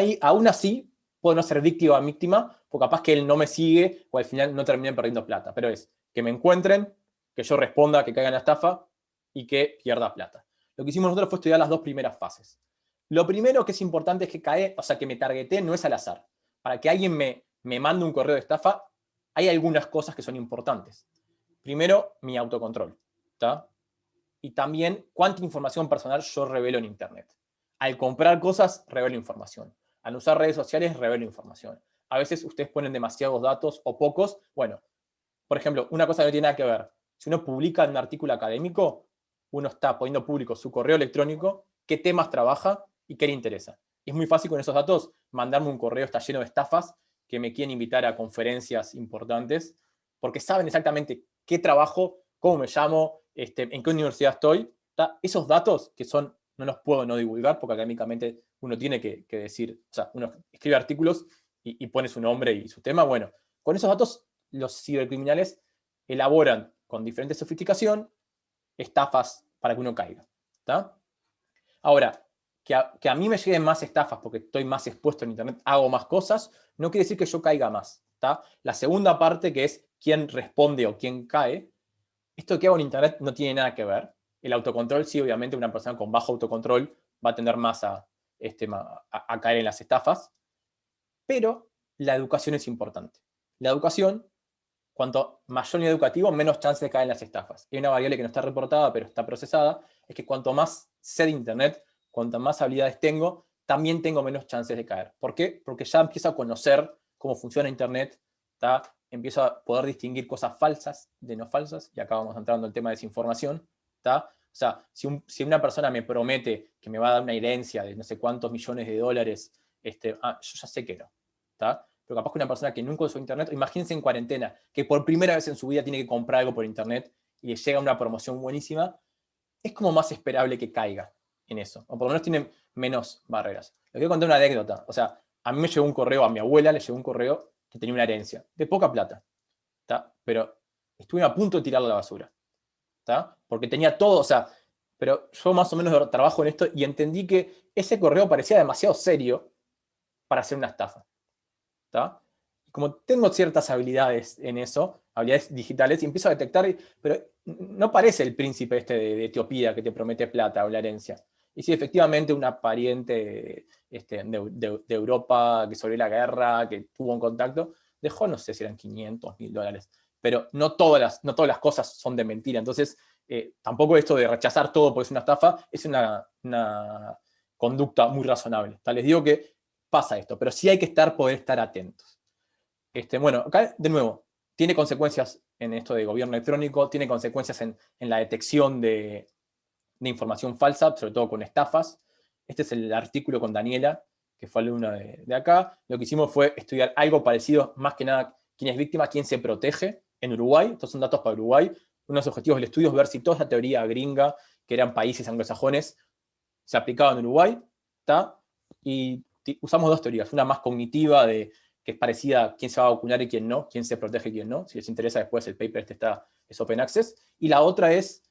así, puedo no ser víctima, porque capaz que él no me sigue o al final no terminen perdiendo plata. Pero es que me encuentren, que yo responda, que caiga en la estafa y que pierda plata. Lo que hicimos nosotros fue estudiar las dos primeras fases. Lo primero que es importante es que me targetee no es al azar. Para que alguien me mande un correo de estafa, hay algunas cosas que son importantes. Primero, mi autocontrol. ¿Tá? Y también cuánta información personal yo revelo en Internet. Al comprar cosas, revelo información. Al usar redes sociales, revelo información. A veces ustedes ponen demasiados datos o pocos. Bueno, por ejemplo, una cosa que no tiene nada que ver. Si uno publica un artículo académico, uno está poniendo público su correo electrónico, qué temas trabaja y qué le interesa. Y es muy fácil con esos datos mandarme un correo, está lleno de estafas, que me quieren invitar a conferencias importantes, porque saben exactamente qué trabajo, cómo me llamo, en qué universidad estoy. ¿Tá? Esos datos que no los puedo no divulgar, porque académicamente uno tiene que decir, o sea, uno escribe artículos y pone su nombre y su tema. Bueno, con esos datos los cibercriminales elaboran con diferente sofisticación estafas para que uno caiga. ¿Tá? Ahora, que a mí me lleguen más estafas porque estoy más expuesto en Internet, hago más cosas, no quiere decir que yo caiga más. ¿Tá? La segunda parte, que es quién responde o quién cae, esto que hago en Internet no tiene nada que ver. El autocontrol, sí, obviamente una persona con bajo autocontrol va a tender más a caer en las estafas, pero la educación es importante. La educación cuanto mayor nivel educativo, menos chances de caer en las estafas. Y hay una variable que no está reportada, pero está procesada, es que cuanto más sé de Internet, cuanto más habilidades tengo, también tengo menos chances de caer. ¿Por qué? Porque ya empiezo a conocer cómo funciona Internet, ¿tá? Empiezo a poder distinguir cosas falsas de no falsas, y acá vamos entrando al tema de desinformación, ¿tá? O sea, si una persona me promete que me va a dar una herencia de no sé cuántos millones de dólares, yo ya sé que no, ¿tá? Pero capaz que una persona que nunca usó Internet, imagínense en cuarentena, que por primera vez en su vida tiene que comprar algo por Internet y le llega una promoción buenísima, es como más esperable que caiga en eso, o por lo menos tiene menos barreras. Les voy a contar una anécdota. O sea, a mí me llegó un correo, a mi abuela le llegó un correo que tenía una herencia, de poca plata, ¿tá? Pero estuve a punto de tirarla a la basura, ¿tá? Porque tenía todo, o sea, pero yo más o menos trabajo en esto y entendí que ese correo parecía demasiado serio para hacer una estafa, ¿tá? Como tengo ciertas habilidades en eso, habilidades digitales, y empiezo a detectar, pero no parece el príncipe de Etiopía que te promete plata o la herencia. Y si efectivamente una pariente de Europa que sobre la guerra, que tuvo un contacto, dejó, no sé si eran 500, $1000, pero no todas las cosas son de mentira. Entonces, tampoco esto de rechazar todo porque es una estafa, es una conducta muy razonable. Les digo que pasa esto, pero sí hay que poder estar atentos. Bueno, acá de nuevo, tiene consecuencias en esto de gobierno electrónico, tiene consecuencias en la detección de información falsa, sobre todo con estafas. Este es el artículo con Daniela, que fue alumna de acá. Lo que hicimos fue estudiar algo parecido, más que nada, quién es víctima, quién se protege en Uruguay. Estos son datos para Uruguay. Uno de los objetivos del estudio es ver si toda esa teoría gringa, que eran países anglosajones, se aplicaba en Uruguay, ¿tá? Y usamos dos teorías, una más cognitiva, que es parecida a quién se va a vacunar y quién no, quién se protege y quién no. Si les interesa después, el paper es open access. Y la otra es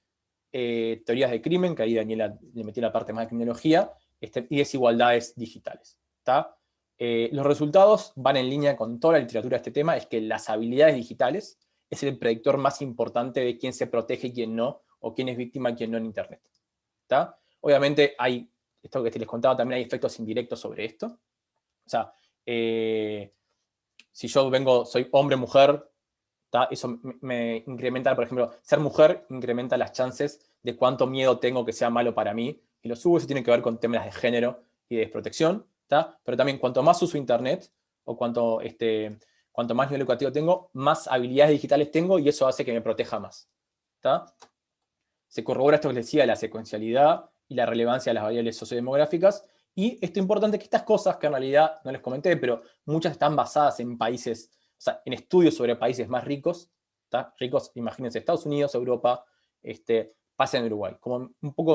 teorías de crimen, que ahí Daniela le metió la parte más de criminología, y desigualdades digitales, ¿tá? Los resultados van en línea con toda la literatura de este tema, es que las habilidades digitales es el predictor más importante de quién se protege y quién no, o quién es víctima y quién no en Internet, ¿tá? Obviamente hay, esto que les contaba, también hay efectos indirectos sobre esto. O sea, si yo soy hombre, mujer, ¿tá? Eso me incrementa, por ejemplo, ser mujer incrementa las chances de cuánto miedo tengo que sea malo para mí. Y lo subo, eso tiene que ver con temas de género y de desprotección, ¿tá? Pero también cuanto más uso Internet, o cuanto más nivel educativo tengo, más habilidades digitales tengo y eso hace que me proteja más, ¿tá? Se corrobora esto que les decía, la secuencialidad y la relevancia de las variables sociodemográficas. Y esto es importante, que estas cosas, que en realidad no les comenté, pero muchas están basadas en países, o sea, en estudios sobre países más ricos, ¿tá? Ricos, imagínense, Estados Unidos, Europa, pasa en Uruguay. Como un poco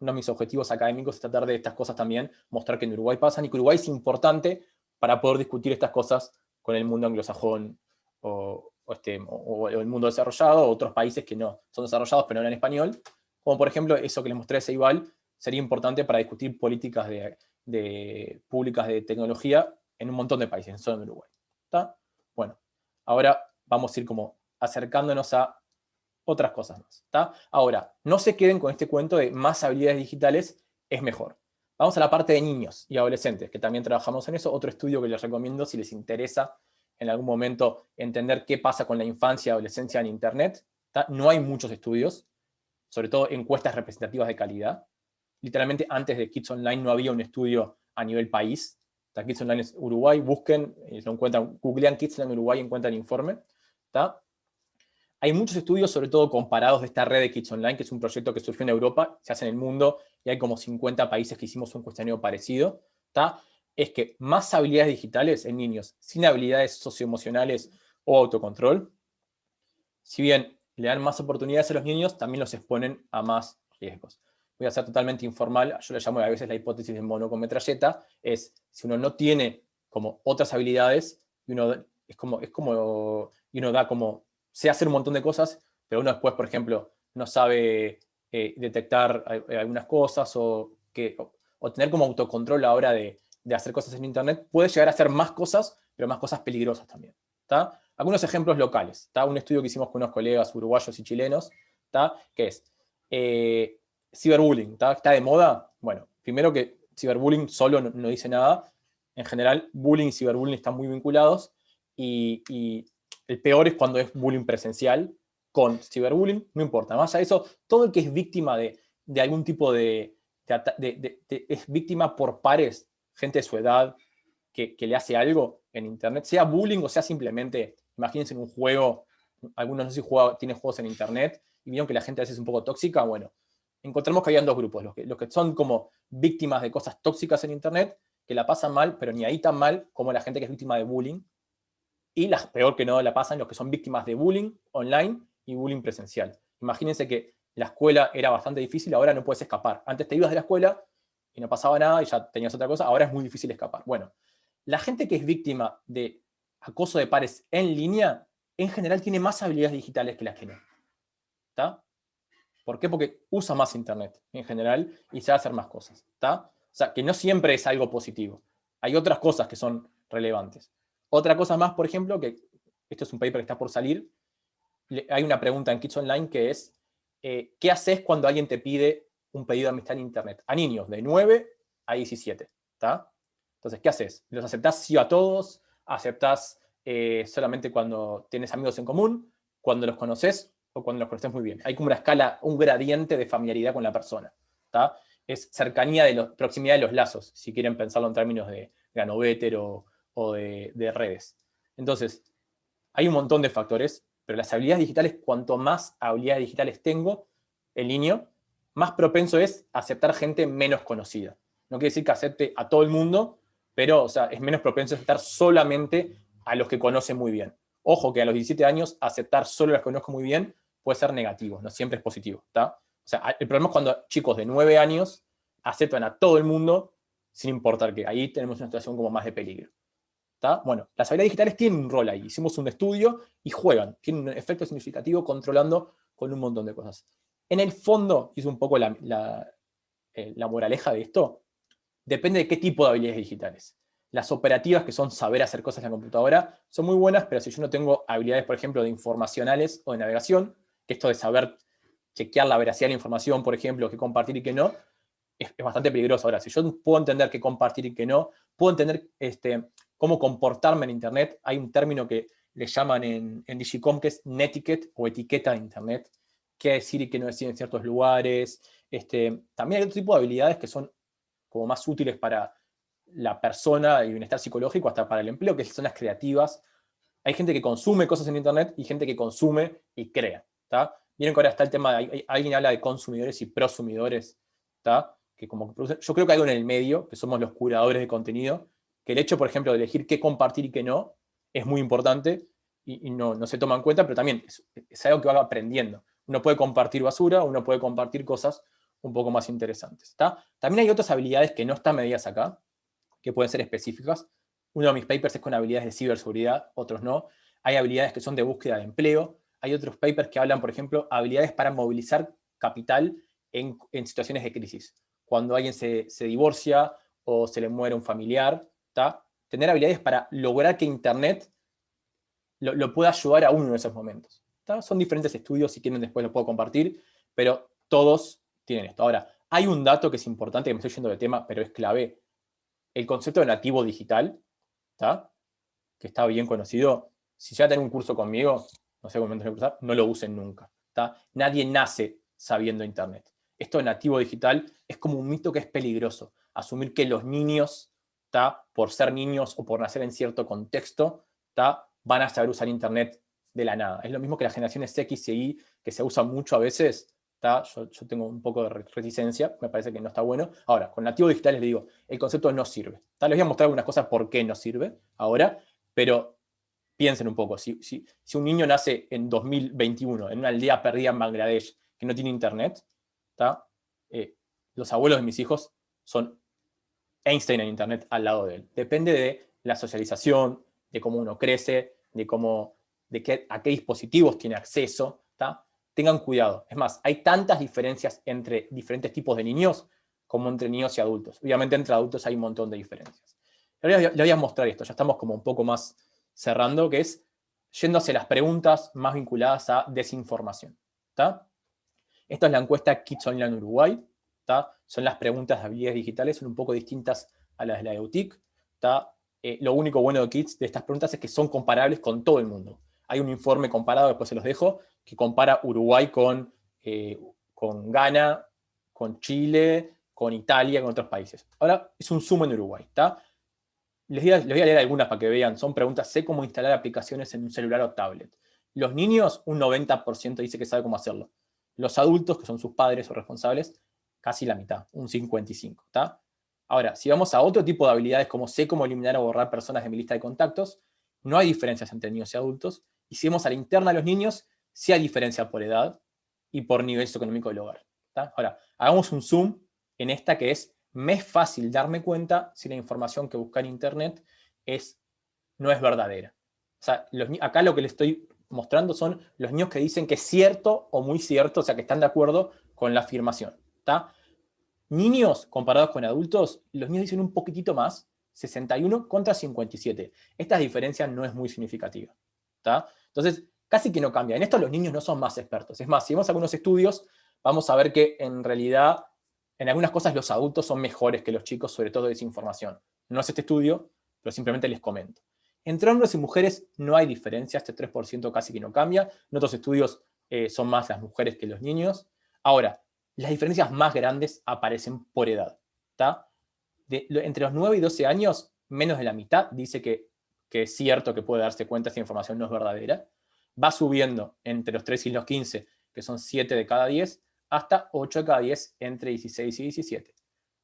uno de mis objetivos académicos es tratar de estas cosas también, mostrar que en Uruguay pasan y que Uruguay es importante para poder discutir estas cosas con el mundo anglosajón o el mundo desarrollado, o otros países que no son desarrollados pero no hablan español, como por ejemplo eso que les mostré de Ceibal, sería importante para discutir políticas públicas de tecnología en un montón de países, no solo en Uruguay. ¿Está? Bueno, ahora vamos a ir como acercándonos a otras cosas más. ¿Está? Ahora, no se queden con este cuento de más habilidades digitales es mejor. Vamos a la parte de niños y adolescentes, que también trabajamos en eso. Otro estudio que les recomiendo si les interesa en algún momento entender qué pasa con la infancia y adolescencia en Internet. ¿Tá? No hay muchos estudios, sobre todo encuestas representativas de calidad. Literalmente antes de Kids Online no había un estudio a nivel país. ¿Tá? Kids Online es Uruguay, busquen, lo encuentran, googlean Kids Online Uruguay y encuentran informe. ¿Tá? Hay muchos estudios, sobre todo comparados, de esta red de Kids Online, que es un proyecto que surgió en Europa, se hace en el mundo, y hay como 50 países que hicimos un cuestionario parecido. ¿Tá? Es que más habilidades digitales en niños sin habilidades socioemocionales o autocontrol, si bien le dan más oportunidades a los niños, también los exponen a más riesgos. Voy a ser totalmente informal, yo le llamo a veces la hipótesis de mono con metralleta, es si uno no tiene como otras habilidades, y uno da como, sé hacer un montón de cosas, pero uno después, por ejemplo, no sabe detectar algunas cosas o tener como autocontrol a la hora de hacer cosas en Internet, puede llegar a hacer más cosas, pero más cosas peligrosas también. ¿Tá? Algunos ejemplos locales. ¿Tá? Un estudio que hicimos con unos colegas uruguayos y chilenos, ¿tá? Que es ciberbullying. ¿Tá? ¿Está de moda? Bueno, primero que ciberbullying solo no dice nada. En general, bullying y ciberbullying están muy vinculados y El peor es cuando es bullying presencial, con ciberbullying, no importa. Más allá de eso, todo el que es víctima de algún tipo es víctima por pares, gente de su edad, que le hace algo en internet, sea bullying o sea simplemente, imagínense en un juego, algunos no sé si tienen juegos en internet, y vieron que la gente a veces es un poco tóxica, bueno, encontramos que habían dos grupos, los que son como víctimas de cosas tóxicas en internet, que la pasan mal, pero ni ahí tan mal como la gente que es víctima de bullying, y las peor que no la pasan los que son víctimas de bullying online y bullying presencial. Imagínense que la escuela era bastante difícil, ahora no puedes escapar. Antes te ibas de la escuela y no pasaba nada y ya tenías otra cosa, ahora es muy difícil escapar. Bueno, la gente que es víctima de acoso de pares en línea, en general tiene más habilidades digitales que las que no. ¿Está? ¿Por qué? Porque usa más internet en general y sabe hacer más cosas. ¿Está? O sea, que no siempre es algo positivo. Hay otras cosas que son relevantes. Otra cosa más, por ejemplo, que esto es un paper que está por salir, hay una pregunta en Kids Online que es, ¿qué haces cuando alguien te pide un pedido de amistad en internet? A niños de 9 a 17. ¿Está? Entonces, ¿qué haces? ¿Los aceptás sí a todos? ¿Aceptás solamente cuando tienes amigos en común? ¿Cuando los conoces? ¿O cuando los conoces muy bien? Hay como una escala, un gradiente de familiaridad con la persona. ¿Está? Es cercanía proximidad de los lazos, si quieren pensarlo en términos de Granovetter o de redes. Entonces, hay un montón de factores, pero las habilidades digitales, cuanto más habilidades digitales tengo, el niño, más propenso es a aceptar gente menos conocida. No quiere decir que acepte a todo el mundo, pero o sea, es menos propenso a aceptar solamente a los que conoce muy bien. Ojo que a los 17 años aceptar solo a los que conozco muy bien puede ser negativo, no siempre es positivo. ¿Tá? O sea, el problema es cuando chicos de 9 años aceptan a todo el mundo sin importar qué. Ahí tenemos una situación como más de peligro. ¿Tá? Bueno, las habilidades digitales tienen un rol ahí. Hicimos un estudio y juegan. Tienen un efecto significativo controlando con un montón de cosas. En el fondo, y es un poco la moraleja de esto, depende de qué tipo de habilidades digitales. Las operativas, que son saber hacer cosas en la computadora, son muy buenas, pero si yo no tengo habilidades, por ejemplo, de informacionales o de navegación, que esto de saber chequear la veracidad de la información, por ejemplo, qué compartir y qué no, es bastante peligroso. Ahora, si yo puedo entender qué compartir y qué no, puedo entender cómo comportarme en Internet. Hay un término que le llaman en Digicom que es netiquette o etiqueta de Internet, qué decir y qué no decir en ciertos lugares. También hay otro tipo de habilidades que son como más útiles para la persona y el bienestar psicológico, hasta para el empleo, que son las creativas. Hay gente que consume cosas en Internet y gente que consume y crea. ¿Tá? Miren que ahora está el tema, alguien habla de consumidores y prosumidores, ¿tá? Que como yo creo que hay algo en el medio, que somos los curadores de contenido, que el hecho, por ejemplo, de elegir qué compartir y qué no, es muy importante y no se toma en cuenta, pero también es algo que va aprendiendo. Uno puede compartir basura, uno puede compartir cosas un poco más interesantes. ¿Tá? También hay otras habilidades que no están medidas acá, que pueden ser específicas. Uno de mis papers es con habilidades de ciberseguridad, otros no. Hay habilidades que son de búsqueda de empleo. Hay otros papers que hablan, por ejemplo, habilidades para movilizar capital en situaciones de crisis. Cuando alguien se divorcia o se le muere un familiar, ¿tá? Tener habilidades para lograr que Internet lo pueda ayudar a uno en esos momentos. ¿Tá? Son diferentes estudios, si quieren después los puedo compartir, pero todos tienen esto. Ahora, hay un dato que es importante, que me estoy yendo de tema, pero es clave. El concepto de nativo digital, ¿tá? Que está bien conocido. Si ya tienen un curso conmigo, no sé cómo cursar, no lo usen nunca. ¿Tá? Nadie nace sabiendo Internet. Esto de nativo digital es como un mito que es peligroso. Asumir que los niños, ¿tá? Por ser niños o por nacer en cierto contexto, ¿tá? Van a saber usar Internet de la nada. Es lo mismo que las generaciones X y Y, que se usan mucho a veces. Yo tengo un poco de reticencia, me parece que no está bueno. Ahora, con nativos digitales les digo, el concepto no sirve. Les voy a mostrar algunas cosas por qué no sirve ahora, pero piensen un poco. Si un niño nace en 2021 en una aldea perdida en Bangladesh que no tiene internet, los abuelos de mis hijos son Einstein en internet al lado de él. Depende de la socialización, de cómo uno crece, a qué dispositivos tiene acceso. Tengan cuidado. Es más, hay tantas diferencias entre diferentes tipos de niños como entre niños y adultos. Obviamente entre adultos hay un montón de diferencias. Le voy a mostrar esto, ya estamos como un poco más cerrando, que es yendo hacia las preguntas más vinculadas a desinformación. ¿Tá? Esta es la encuesta Kids Online Uruguay. ¿Tá? Son las preguntas de habilidades digitales, son un poco distintas a las de la EUTIC. Lo único bueno de Kids de estas preguntas es que son comparables con todo el mundo. Hay un informe comparado, después se los dejo, que compara Uruguay con Ghana, con Chile, con Italia, con otros países. Ahora es un zoom en Uruguay, ¿está? Les voy a leer algunas para que vean. Son preguntas. Sé cómo instalar aplicaciones en un celular o tablet. Los niños, un 90% dice que sabe cómo hacerlo. Los adultos, que son sus padres o responsables, casi la mitad, un 55%. ¿Está? Ahora, si vamos a otro tipo de habilidades, como sé cómo eliminar o borrar personas de mi lista de contactos, no hay diferencias entre niños y adultos. Y si vamos a la interna de los niños, sí hay diferencia por edad y por nivel socioeconómico del hogar. ¿Está? Ahora, hagamos un zoom en esta que es, me es fácil darme cuenta si la información que busca en internet no es verdadera. O sea, acá lo que les estoy mostrando son los niños que dicen que es cierto o muy cierto, o sea, que están de acuerdo con la afirmación. ¿Está? Niños comparados con adultos, los niños dicen un poquitito más, 61 contra 57. Esta diferencia no es muy significativa. ¿Está? Entonces, casi que no cambia. En esto los niños no son más expertos. Es más, si vemos algunos estudios, vamos a ver que en realidad en algunas cosas los adultos son mejores que los chicos, sobre todo de desinformación. No es este estudio, pero simplemente les comento. Entre hombres y mujeres no hay diferencia, este 3% casi que no cambia. En otros estudios son más las mujeres que los niños. Ahora, las diferencias más grandes aparecen por edad. ¿Está? Entre los 9 y 12 años, menos de la mitad dice que es cierto que puede darse cuenta si la información no es verdadera. Va subiendo entre los 3 y los 15, que son 7 de cada 10, hasta 8 de cada 10 entre 16 y 17.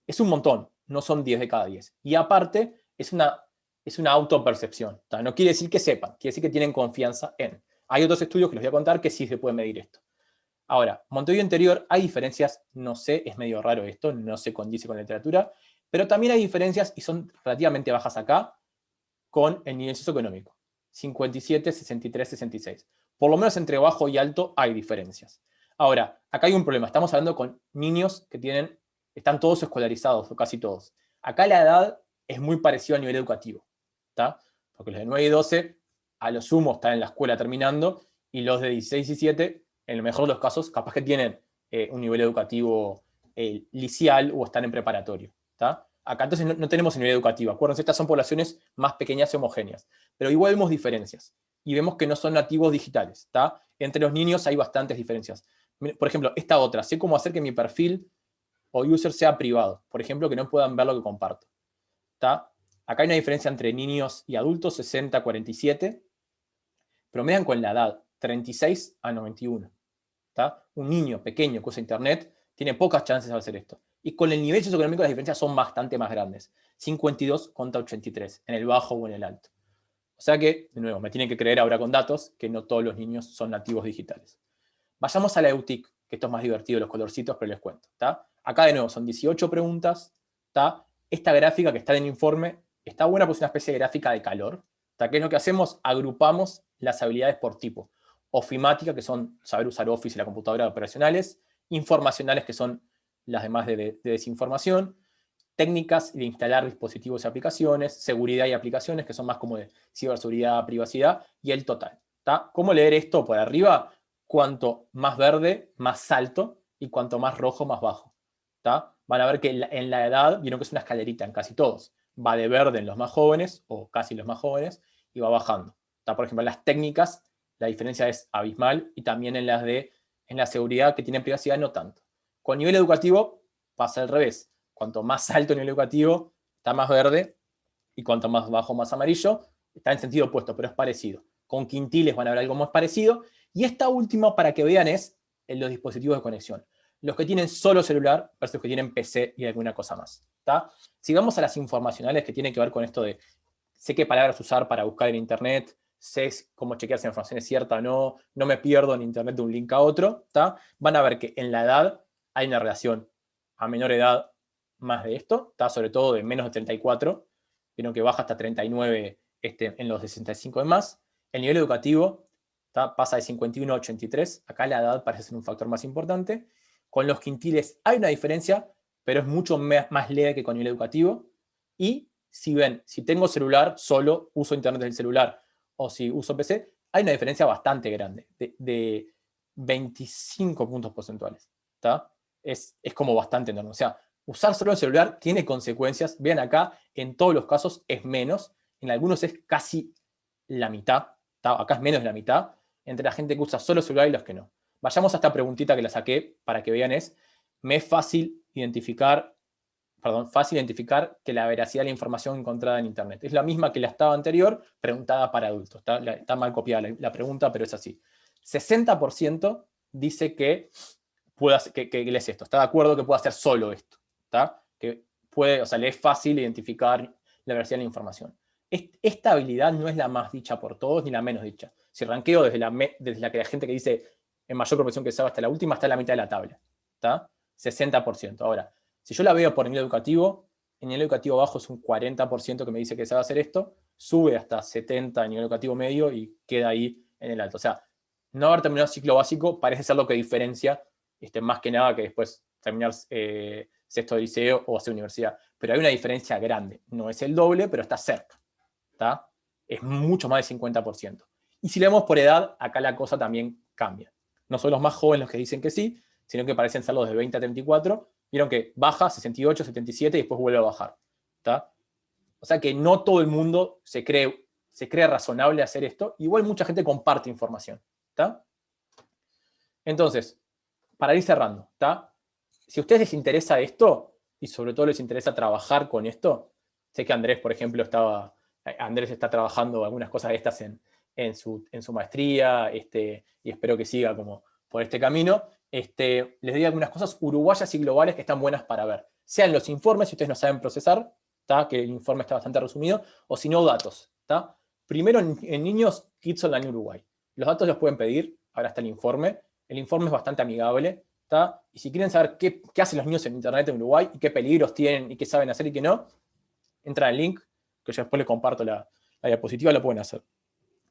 Es un montón, no son 10 de cada 10. Y aparte, es una autopercepción. No quiere decir que sepan, quiere decir que tienen confianza en. Hay otros estudios que les voy a contar que sí se puede medir esto. Ahora, Montevideo Interior, hay diferencias, no sé, es medio raro esto, no se condice con la literatura, pero también hay diferencias, y son relativamente bajas acá, con el nivel socioeconómico. 57, 63, 66. Por lo menos entre bajo y alto hay diferencias. Ahora, acá hay un problema. Estamos hablando con niños que están todos escolarizados, o casi todos. Acá la edad es muy parecida al nivel educativo. ¿Está? Porque los de 9 y 12, a lo sumo, están en la escuela terminando, y los de 16 y 17, en el mejor de los casos, capaz que tienen un nivel educativo liceal o están en preparatorio. ¿Está? Acá entonces no tenemos el nivel educativo. Acuérdense, estas son poblaciones más pequeñas y homogéneas. Pero igual vemos diferencias. Y vemos que no son nativos digitales. ¿Está? Entre los niños hay bastantes diferencias. Por ejemplo, esta otra. Sé cómo hacer que mi perfil o user sea privado. Por ejemplo, que no puedan ver lo que comparto. ¿Está? Acá hay una diferencia entre niños y adultos, 60-47. Pero miren con la edad, 36 a 91. ¿Está? Un niño pequeño que usa internet tiene pocas chances de hacer esto. Y con el nivel socioeconómico las diferencias son bastante más grandes. 52 contra 83, en el bajo o en el alto. O sea que, de nuevo, me tienen que creer ahora con datos que no todos los niños son nativos digitales. Vayamos a la EUTIC, que esto es más divertido, los colorcitos, pero les cuento. ¿Está? Acá de nuevo son 18 preguntas. ¿Está? Esta gráfica que está en el informe está buena porque es una especie de gráfica de calor. ¿Está? ¿Qué es lo que hacemos? Agrupamos las habilidades por tipo. Ofimática, que son saber usar Office y la computadora operacionales. Informacionales, que son las demás de desinformación. Técnicas de instalar dispositivos y aplicaciones. Seguridad y aplicaciones, que son más como de ciberseguridad, privacidad. Y el total. ¿Está? ¿Cómo leer esto por arriba? Cuanto más verde, más alto. Y cuanto más rojo, más bajo. ¿Está? Van a ver que en la edad, vieron que es una escalerita en casi todos. Va de verde en los más jóvenes, o casi los más jóvenes, y va bajando. ¿Está? Por ejemplo, en las técnicas, la diferencia es abismal, y también en la seguridad que tienen privacidad, no tanto. Con nivel educativo, pasa al revés. Cuanto más alto el nivel educativo, está más verde, y cuanto más bajo, más amarillo. Está en sentido opuesto, pero es parecido. Con quintiles van a ver algo más parecido. Y esta última, para que vean, es en los dispositivos de conexión. Los que tienen solo celular versus los que tienen PC y alguna cosa más. ¿Está? Sigamos a las informacionales que tienen que ver con esto de sé qué palabras usar para buscar en internet, sé cómo chequear si la información es cierta o no, no me pierdo en internet de un link a otro. ¿Está? Van a ver que en la edad hay una relación a menor edad más de esto, ¿está? Sobre todo de menos de 34, sino que baja hasta 39 en los de 65 en más. El nivel educativo, ¿está? Pasa de 51 a 83, acá la edad parece ser un factor más importante. Con los quintiles hay una diferencia, pero es mucho más leve que con nivel educativo. Y si ven, si tengo celular, solo uso internet del celular, o si uso PC, hay una diferencia bastante grande, de 25 puntos porcentuales. ¿Está? Es como bastante enorme. O sea, usar solo el celular tiene consecuencias. Vean acá, en todos los casos es menos, en algunos es casi la mitad. acá es menos de la mitad, entre la gente que usa solo celular y los que no. Vayamos a esta preguntita que la saqué para que vean me es fácil identificar que la veracidad de la información encontrada en Internet. Es la misma que la estaba anterior, preguntada para adultos. Está mal copiada la pregunta, pero es así. 60% dice que es esto. Está de acuerdo que puede hacer solo esto. ¿Está? Que puede, o sea, le es fácil identificar la veracidad de la información. Esta habilidad no es la más dicha por todos ni la menos dicha. Si ranqueo desde la que la gente que dice en mayor proporción que sabe hasta la última, está en la mitad de la tabla. ¿Está? 60%. Ahora, si yo la veo por nivel educativo, en nivel educativo bajo es un 40% que me dice que sabe hacer esto, sube hasta 70% en nivel educativo medio y queda ahí en el alto. O sea, no haber terminado ciclo básico parece ser lo que diferencia, más que nada que después terminar sexto de liceo o hacer universidad. Pero hay una diferencia grande. No es el doble, pero está cerca. ¿Está? Es mucho más del 50%. Y si le vemos por edad, acá la cosa también cambia. No son los más jóvenes los que dicen que sí, sino que parecen ser los de 20 a 34. Vieron que baja 68, 77 y después vuelve a bajar. ¿Está? O sea que no todo el mundo se cree razonable hacer esto. Igual mucha gente comparte información. ¿Está? Entonces, para ir cerrando, ¿está? Si a ustedes les interesa esto, y sobre todo les interesa trabajar con esto, sé que Andrés, por ejemplo, está trabajando algunas cosas de estas en su maestría, y espero que siga como por este camino. Les digo algunas cosas uruguayas y globales que están buenas para ver. Sean los informes, si ustedes no saben procesar, ¿tá? Que el informe está bastante resumido, o si no, datos. ¿Tá? Primero, en niños, Kids Online Uruguay. Los datos los pueden pedir, ahora está el informe. El informe es bastante amigable. ¿Tá? Y si quieren saber qué hacen los niños en Internet en Uruguay y qué peligros tienen y qué saben hacer y qué no, entran al link, que yo después les comparto la diapositiva, lo pueden hacer.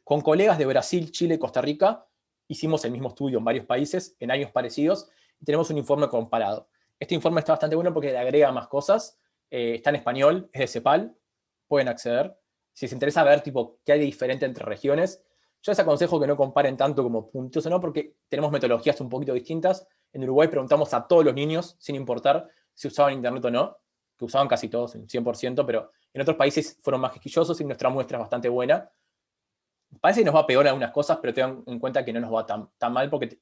Con colegas de Brasil, Chile y Costa Rica, hicimos el mismo estudio en varios países, en años parecidos, y tenemos un informe comparado. Este informe está bastante bueno porque le agrega más cosas, está en español, es de CEPAL, pueden acceder. Si les interesa ver qué hay de diferente entre regiones, yo les aconsejo que no comparen tanto como puntos o no, porque tenemos metodologías un poquito distintas. En Uruguay preguntamos a todos los niños, sin importar si usaban Internet o no, que usaban casi todos, el 100%, pero en otros países fueron más quisquillosos y nuestra muestra es bastante buena. Parece que nos va peor en algunas cosas, pero tengan en cuenta que no nos va tan mal porque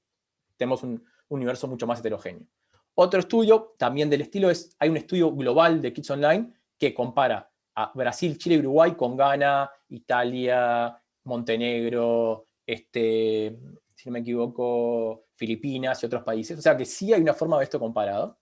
tenemos un universo mucho más heterogéneo. Otro estudio, también del estilo, hay un estudio global de Kids Online que compara a Brasil, Chile y Uruguay con Ghana, Italia, Montenegro, si no me equivoco, Filipinas y otros países. O sea que sí hay una forma de esto comparado.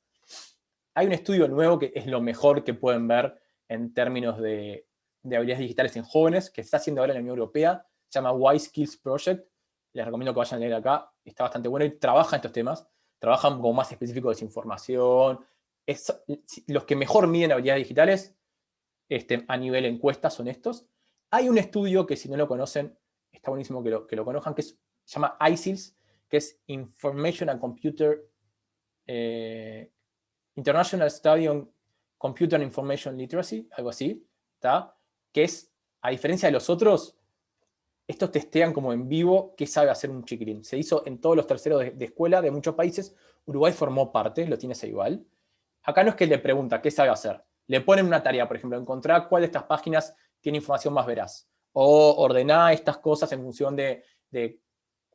Hay un estudio nuevo que es lo mejor que pueden ver en términos de habilidades digitales en jóvenes, que se está haciendo ahora en la Unión Europea, se llama Wise Skills Project. Les recomiendo que vayan a leer acá, está bastante bueno y trabaja estos temas. Trabajan como más específico de desinformación. Los que mejor miden habilidades digitales a nivel encuesta son estos. Hay un estudio que si no lo conocen, está buenísimo que lo conozcan, que se llama ISILS, que es Information and Computer International Study on Computer and Information Literacy, algo así, ¿tá? Que es, a diferencia de los otros, estos testean como en vivo qué sabe hacer un chiquilín. Se hizo en todos los terceros de escuela de muchos países. Uruguay formó parte, lo tiene ese igual. Acá no es que le pregunta qué sabe hacer. Le ponen una tarea, por ejemplo, encontrar cuál de estas páginas tiene información más veraz. O ordenar estas cosas en función de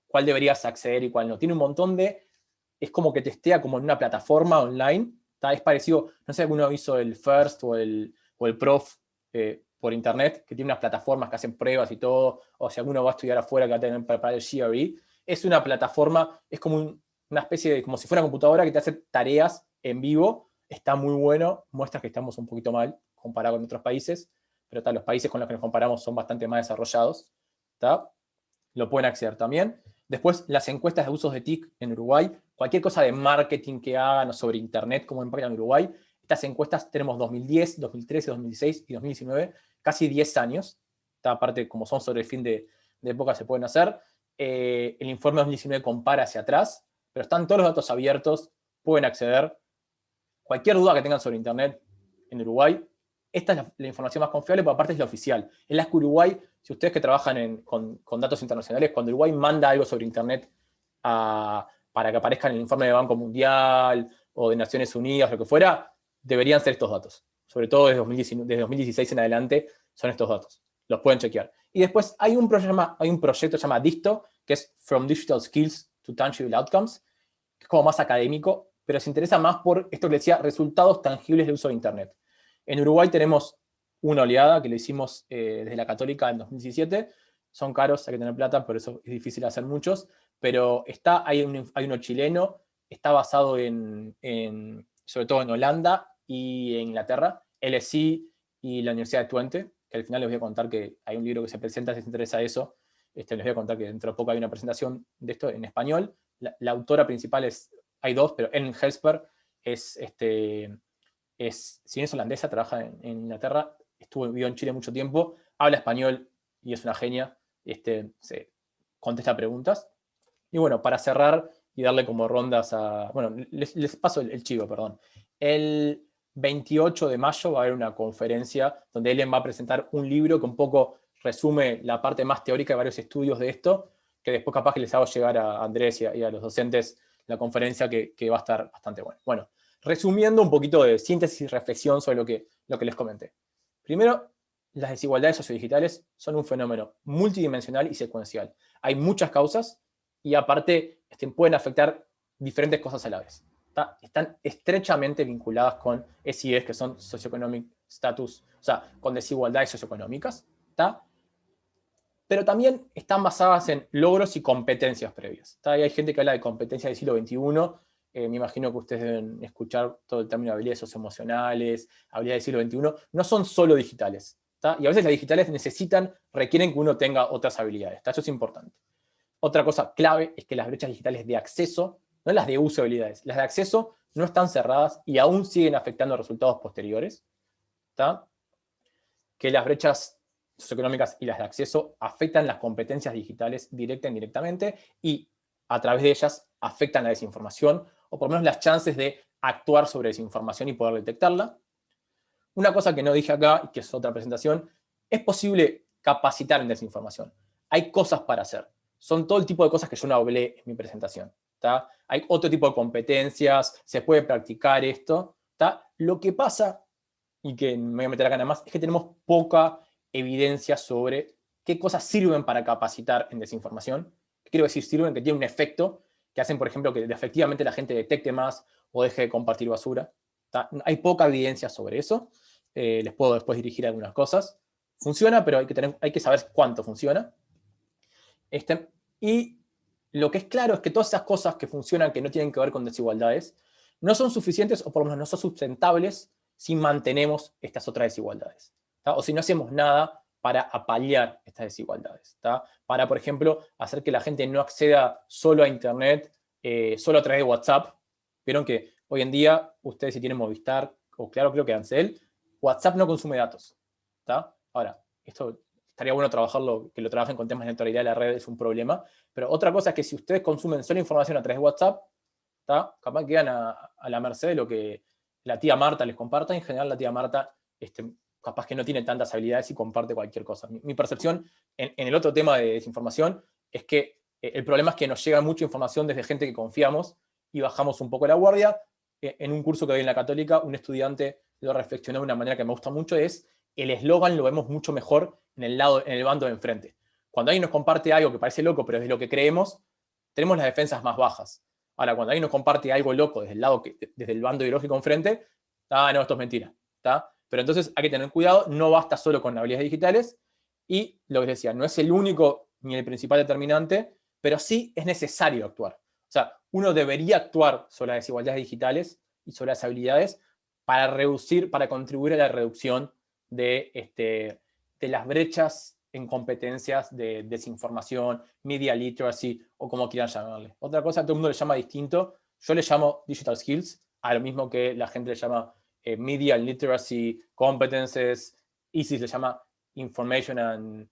cuál deberías acceder y cuál no. Tiene un montón es como que testea como en una plataforma online. ¿Tá? Es parecido, no sé si alguno hizo el FIRST o el Prof por internet, que tiene unas plataformas que hacen pruebas y todo, o si alguno va a estudiar afuera que va a tener para el GRE. Es una plataforma, es como una especie de, como si fuera una computadora que te hace tareas en vivo. Está muy bueno, muestra que estamos un poquito mal comparado con otros países, pero los países con los que nos comparamos son bastante más desarrollados. ¿Tá? Lo pueden acceder también. Después, las encuestas de usos de TIC en Uruguay, cualquier cosa de marketing que hagan o sobre Internet, cómo impacta en Uruguay, estas encuestas tenemos 2010, 2013, 2016 y 2019, casi 10 años. Esta aparte, como son sobre el fin de época, se pueden hacer. El informe 2019 compara hacia atrás, pero están todos los datos abiertos, pueden acceder. Cualquier duda que tengan sobre Internet en Uruguay, esta es la información más confiable, pero aparte es la oficial. Es la que Uruguay, si ustedes que trabajan con datos internacionales, cuando Uruguay manda algo sobre Internet para que aparezca en el informe de Banco Mundial o de Naciones Unidas, lo que fuera, deberían ser estos datos. Sobre todo desde 2016 en adelante son estos datos. los pueden chequear. Y después hay un proyecto llamado DISTO, que es From Digital Skills to Tangible Outcomes, que es como más académico, pero se interesa más por esto que le decía, resultados tangibles del uso de Internet. En Uruguay tenemos una oleada que le hicimos desde la Católica en 2017. Son caros, hay que tener plata, por eso es difícil hacer muchos. Pero hay uno chileno, está basado sobre todo en Holanda y en Inglaterra, LSI y la Universidad de Twente, que al final les voy a contar que hay un libro que se presenta, si les interesa eso. Les voy a contar que dentro de poco hay una presentación de esto en español. La autora principal hay dos, pero Ellen Helsper si bien es holandesa, trabaja en Inglaterra, vivió en Chile mucho tiempo, habla español y es una genia, se contesta preguntas. Y bueno, para cerrar y darle como rondas bueno, les paso el chivo, perdón. El 28 de mayo va a haber una conferencia donde Ellen va a presentar un libro que un poco resume la parte más teórica de varios estudios de esto, que después capaz que les hago llegar a Andrés y a los docentes la conferencia que va a estar bastante buena. Bueno, resumiendo un poquito de síntesis y reflexión sobre lo que les comenté. Primero, las desigualdades sociodigitales son un fenómeno multidimensional y secuencial. Hay muchas causas y aparte pueden afectar diferentes cosas a la vez. Están estrechamente vinculadas con SIEs, que son Socioeconomic Status, o sea, con desigualdades socioeconómicas, pero también están basadas en logros y competencias previas. Y hay gente que habla de competencias del siglo XXI, me imagino que ustedes deben escuchar todo el término de habilidades socioemocionales, habilidades del siglo XXI, no son solo digitales, y a veces las digitales requieren que uno tenga otras habilidades, eso es importante. Otra cosa clave es que las brechas digitales de acceso, no las de uso de habilidades, las de acceso no están cerradas y aún siguen afectando resultados posteriores. Que las brechas socioeconómicas y las de acceso afectan las competencias digitales directa e indirectamente y a través de ellas afectan la desinformación o por lo menos las chances de actuar sobre desinformación y poder detectarla. Una cosa que no dije acá, y que es otra presentación, es posible capacitar en desinformación. Hay cosas para hacer. Son todo el tipo de cosas que yo no hablé en mi presentación. Hay otro tipo de competencias, se puede practicar esto. Lo que pasa, y que me voy a meter acá nada más, es que tenemos poca evidencia sobre qué cosas sirven para capacitar en desinformación. ¿Qué quiero decir? Sirven que tienen un efecto, que hacen, por ejemplo, que efectivamente la gente detecte más o deje de compartir basura. Hay poca evidencia sobre eso. Les puedo después dirigir algunas cosas. Funciona, pero hay que saber cuánto funciona. Y lo que es claro es que todas esas cosas que funcionan, que no tienen que ver con desigualdades, no son suficientes o por lo menos no son sustentables si mantenemos estas otras desigualdades. O si no hacemos nada para apalear estas desigualdades. Para, por ejemplo, hacer que la gente no acceda solo a Internet, solo a través de WhatsApp. Vieron que hoy en día, ustedes si tienen Movistar, o claro, creo que Ansel, WhatsApp no consume datos. Ahora, esto estaría bueno trabajarlo, que lo trabajen con temas de neutralidad de la red, es un problema. Pero otra cosa es que si ustedes consumen solo información a través de WhatsApp, capaz quedan a la merced de lo que la tía Marta les comparta. En general, la tía Marta capaz que no tiene tantas habilidades y comparte cualquier cosa. Mi percepción en el otro tema de desinformación es que el problema es que nos llega mucha información desde gente que confiamos y bajamos un poco la guardia. En un curso que doy en la Católica, un estudiante lo reflexionó de una manera que me gusta mucho, es el eslogan lo vemos mucho mejor en el bando de enfrente. Cuando alguien nos comparte algo que parece loco, pero es de lo que creemos, tenemos las defensas más bajas. Ahora, cuando alguien nos comparte algo loco desde el bando ideológico enfrente, no, esto es mentira. Pero entonces hay que tener cuidado, no basta solo con habilidades digitales, y lo que les decía, no es el único ni el principal determinante, pero sí es necesario actuar. O sea, uno debería actuar sobre las desigualdades digitales y sobre las habilidades para contribuir a la reducción de las brechas en competencias de desinformación, media literacy o como quieran llamarle. Otra cosa, todo el mundo le llama distinto. Yo le llamo digital skills, a lo mismo que la gente le llama media literacy competences. ISIS le llama information and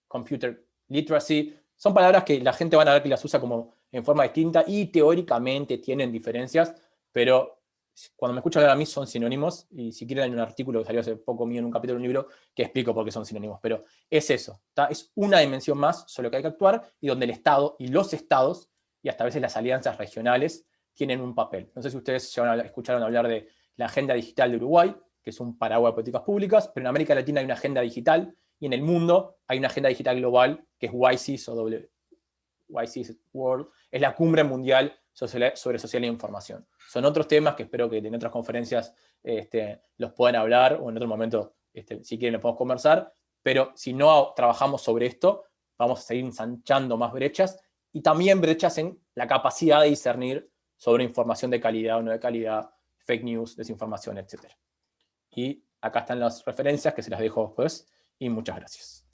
computer literacy. Son palabras que la gente van a ver que las usa como en forma distinta y teóricamente tienen diferencias, pero cuando me escuchan hablar a mí son sinónimos, y si quieren hay un artículo que salió hace poco mío en un capítulo de un libro que explico por qué son sinónimos, pero es eso, es una dimensión más sobre lo que hay que actuar y donde el Estado y los estados, y hasta a veces las alianzas regionales, tienen un papel. No sé si ustedes escucharon hablar de la agenda digital de Uruguay, que es un paraguas de políticas públicas, pero en América Latina hay una agenda digital, y en el mundo hay una agenda digital global, que es WISES o WISES World, es la cumbre mundial sobre social e información. Son otros temas que espero que en otras conferencias los puedan hablar, o en otro momento, si quieren, los podemos conversar, pero si no trabajamos sobre esto, vamos a seguir ensanchando más brechas, y también brechas en la capacidad de discernir sobre información de calidad o no de calidad, fake news, desinformación, etc. Y acá están las referencias que se las dejo después, y muchas gracias.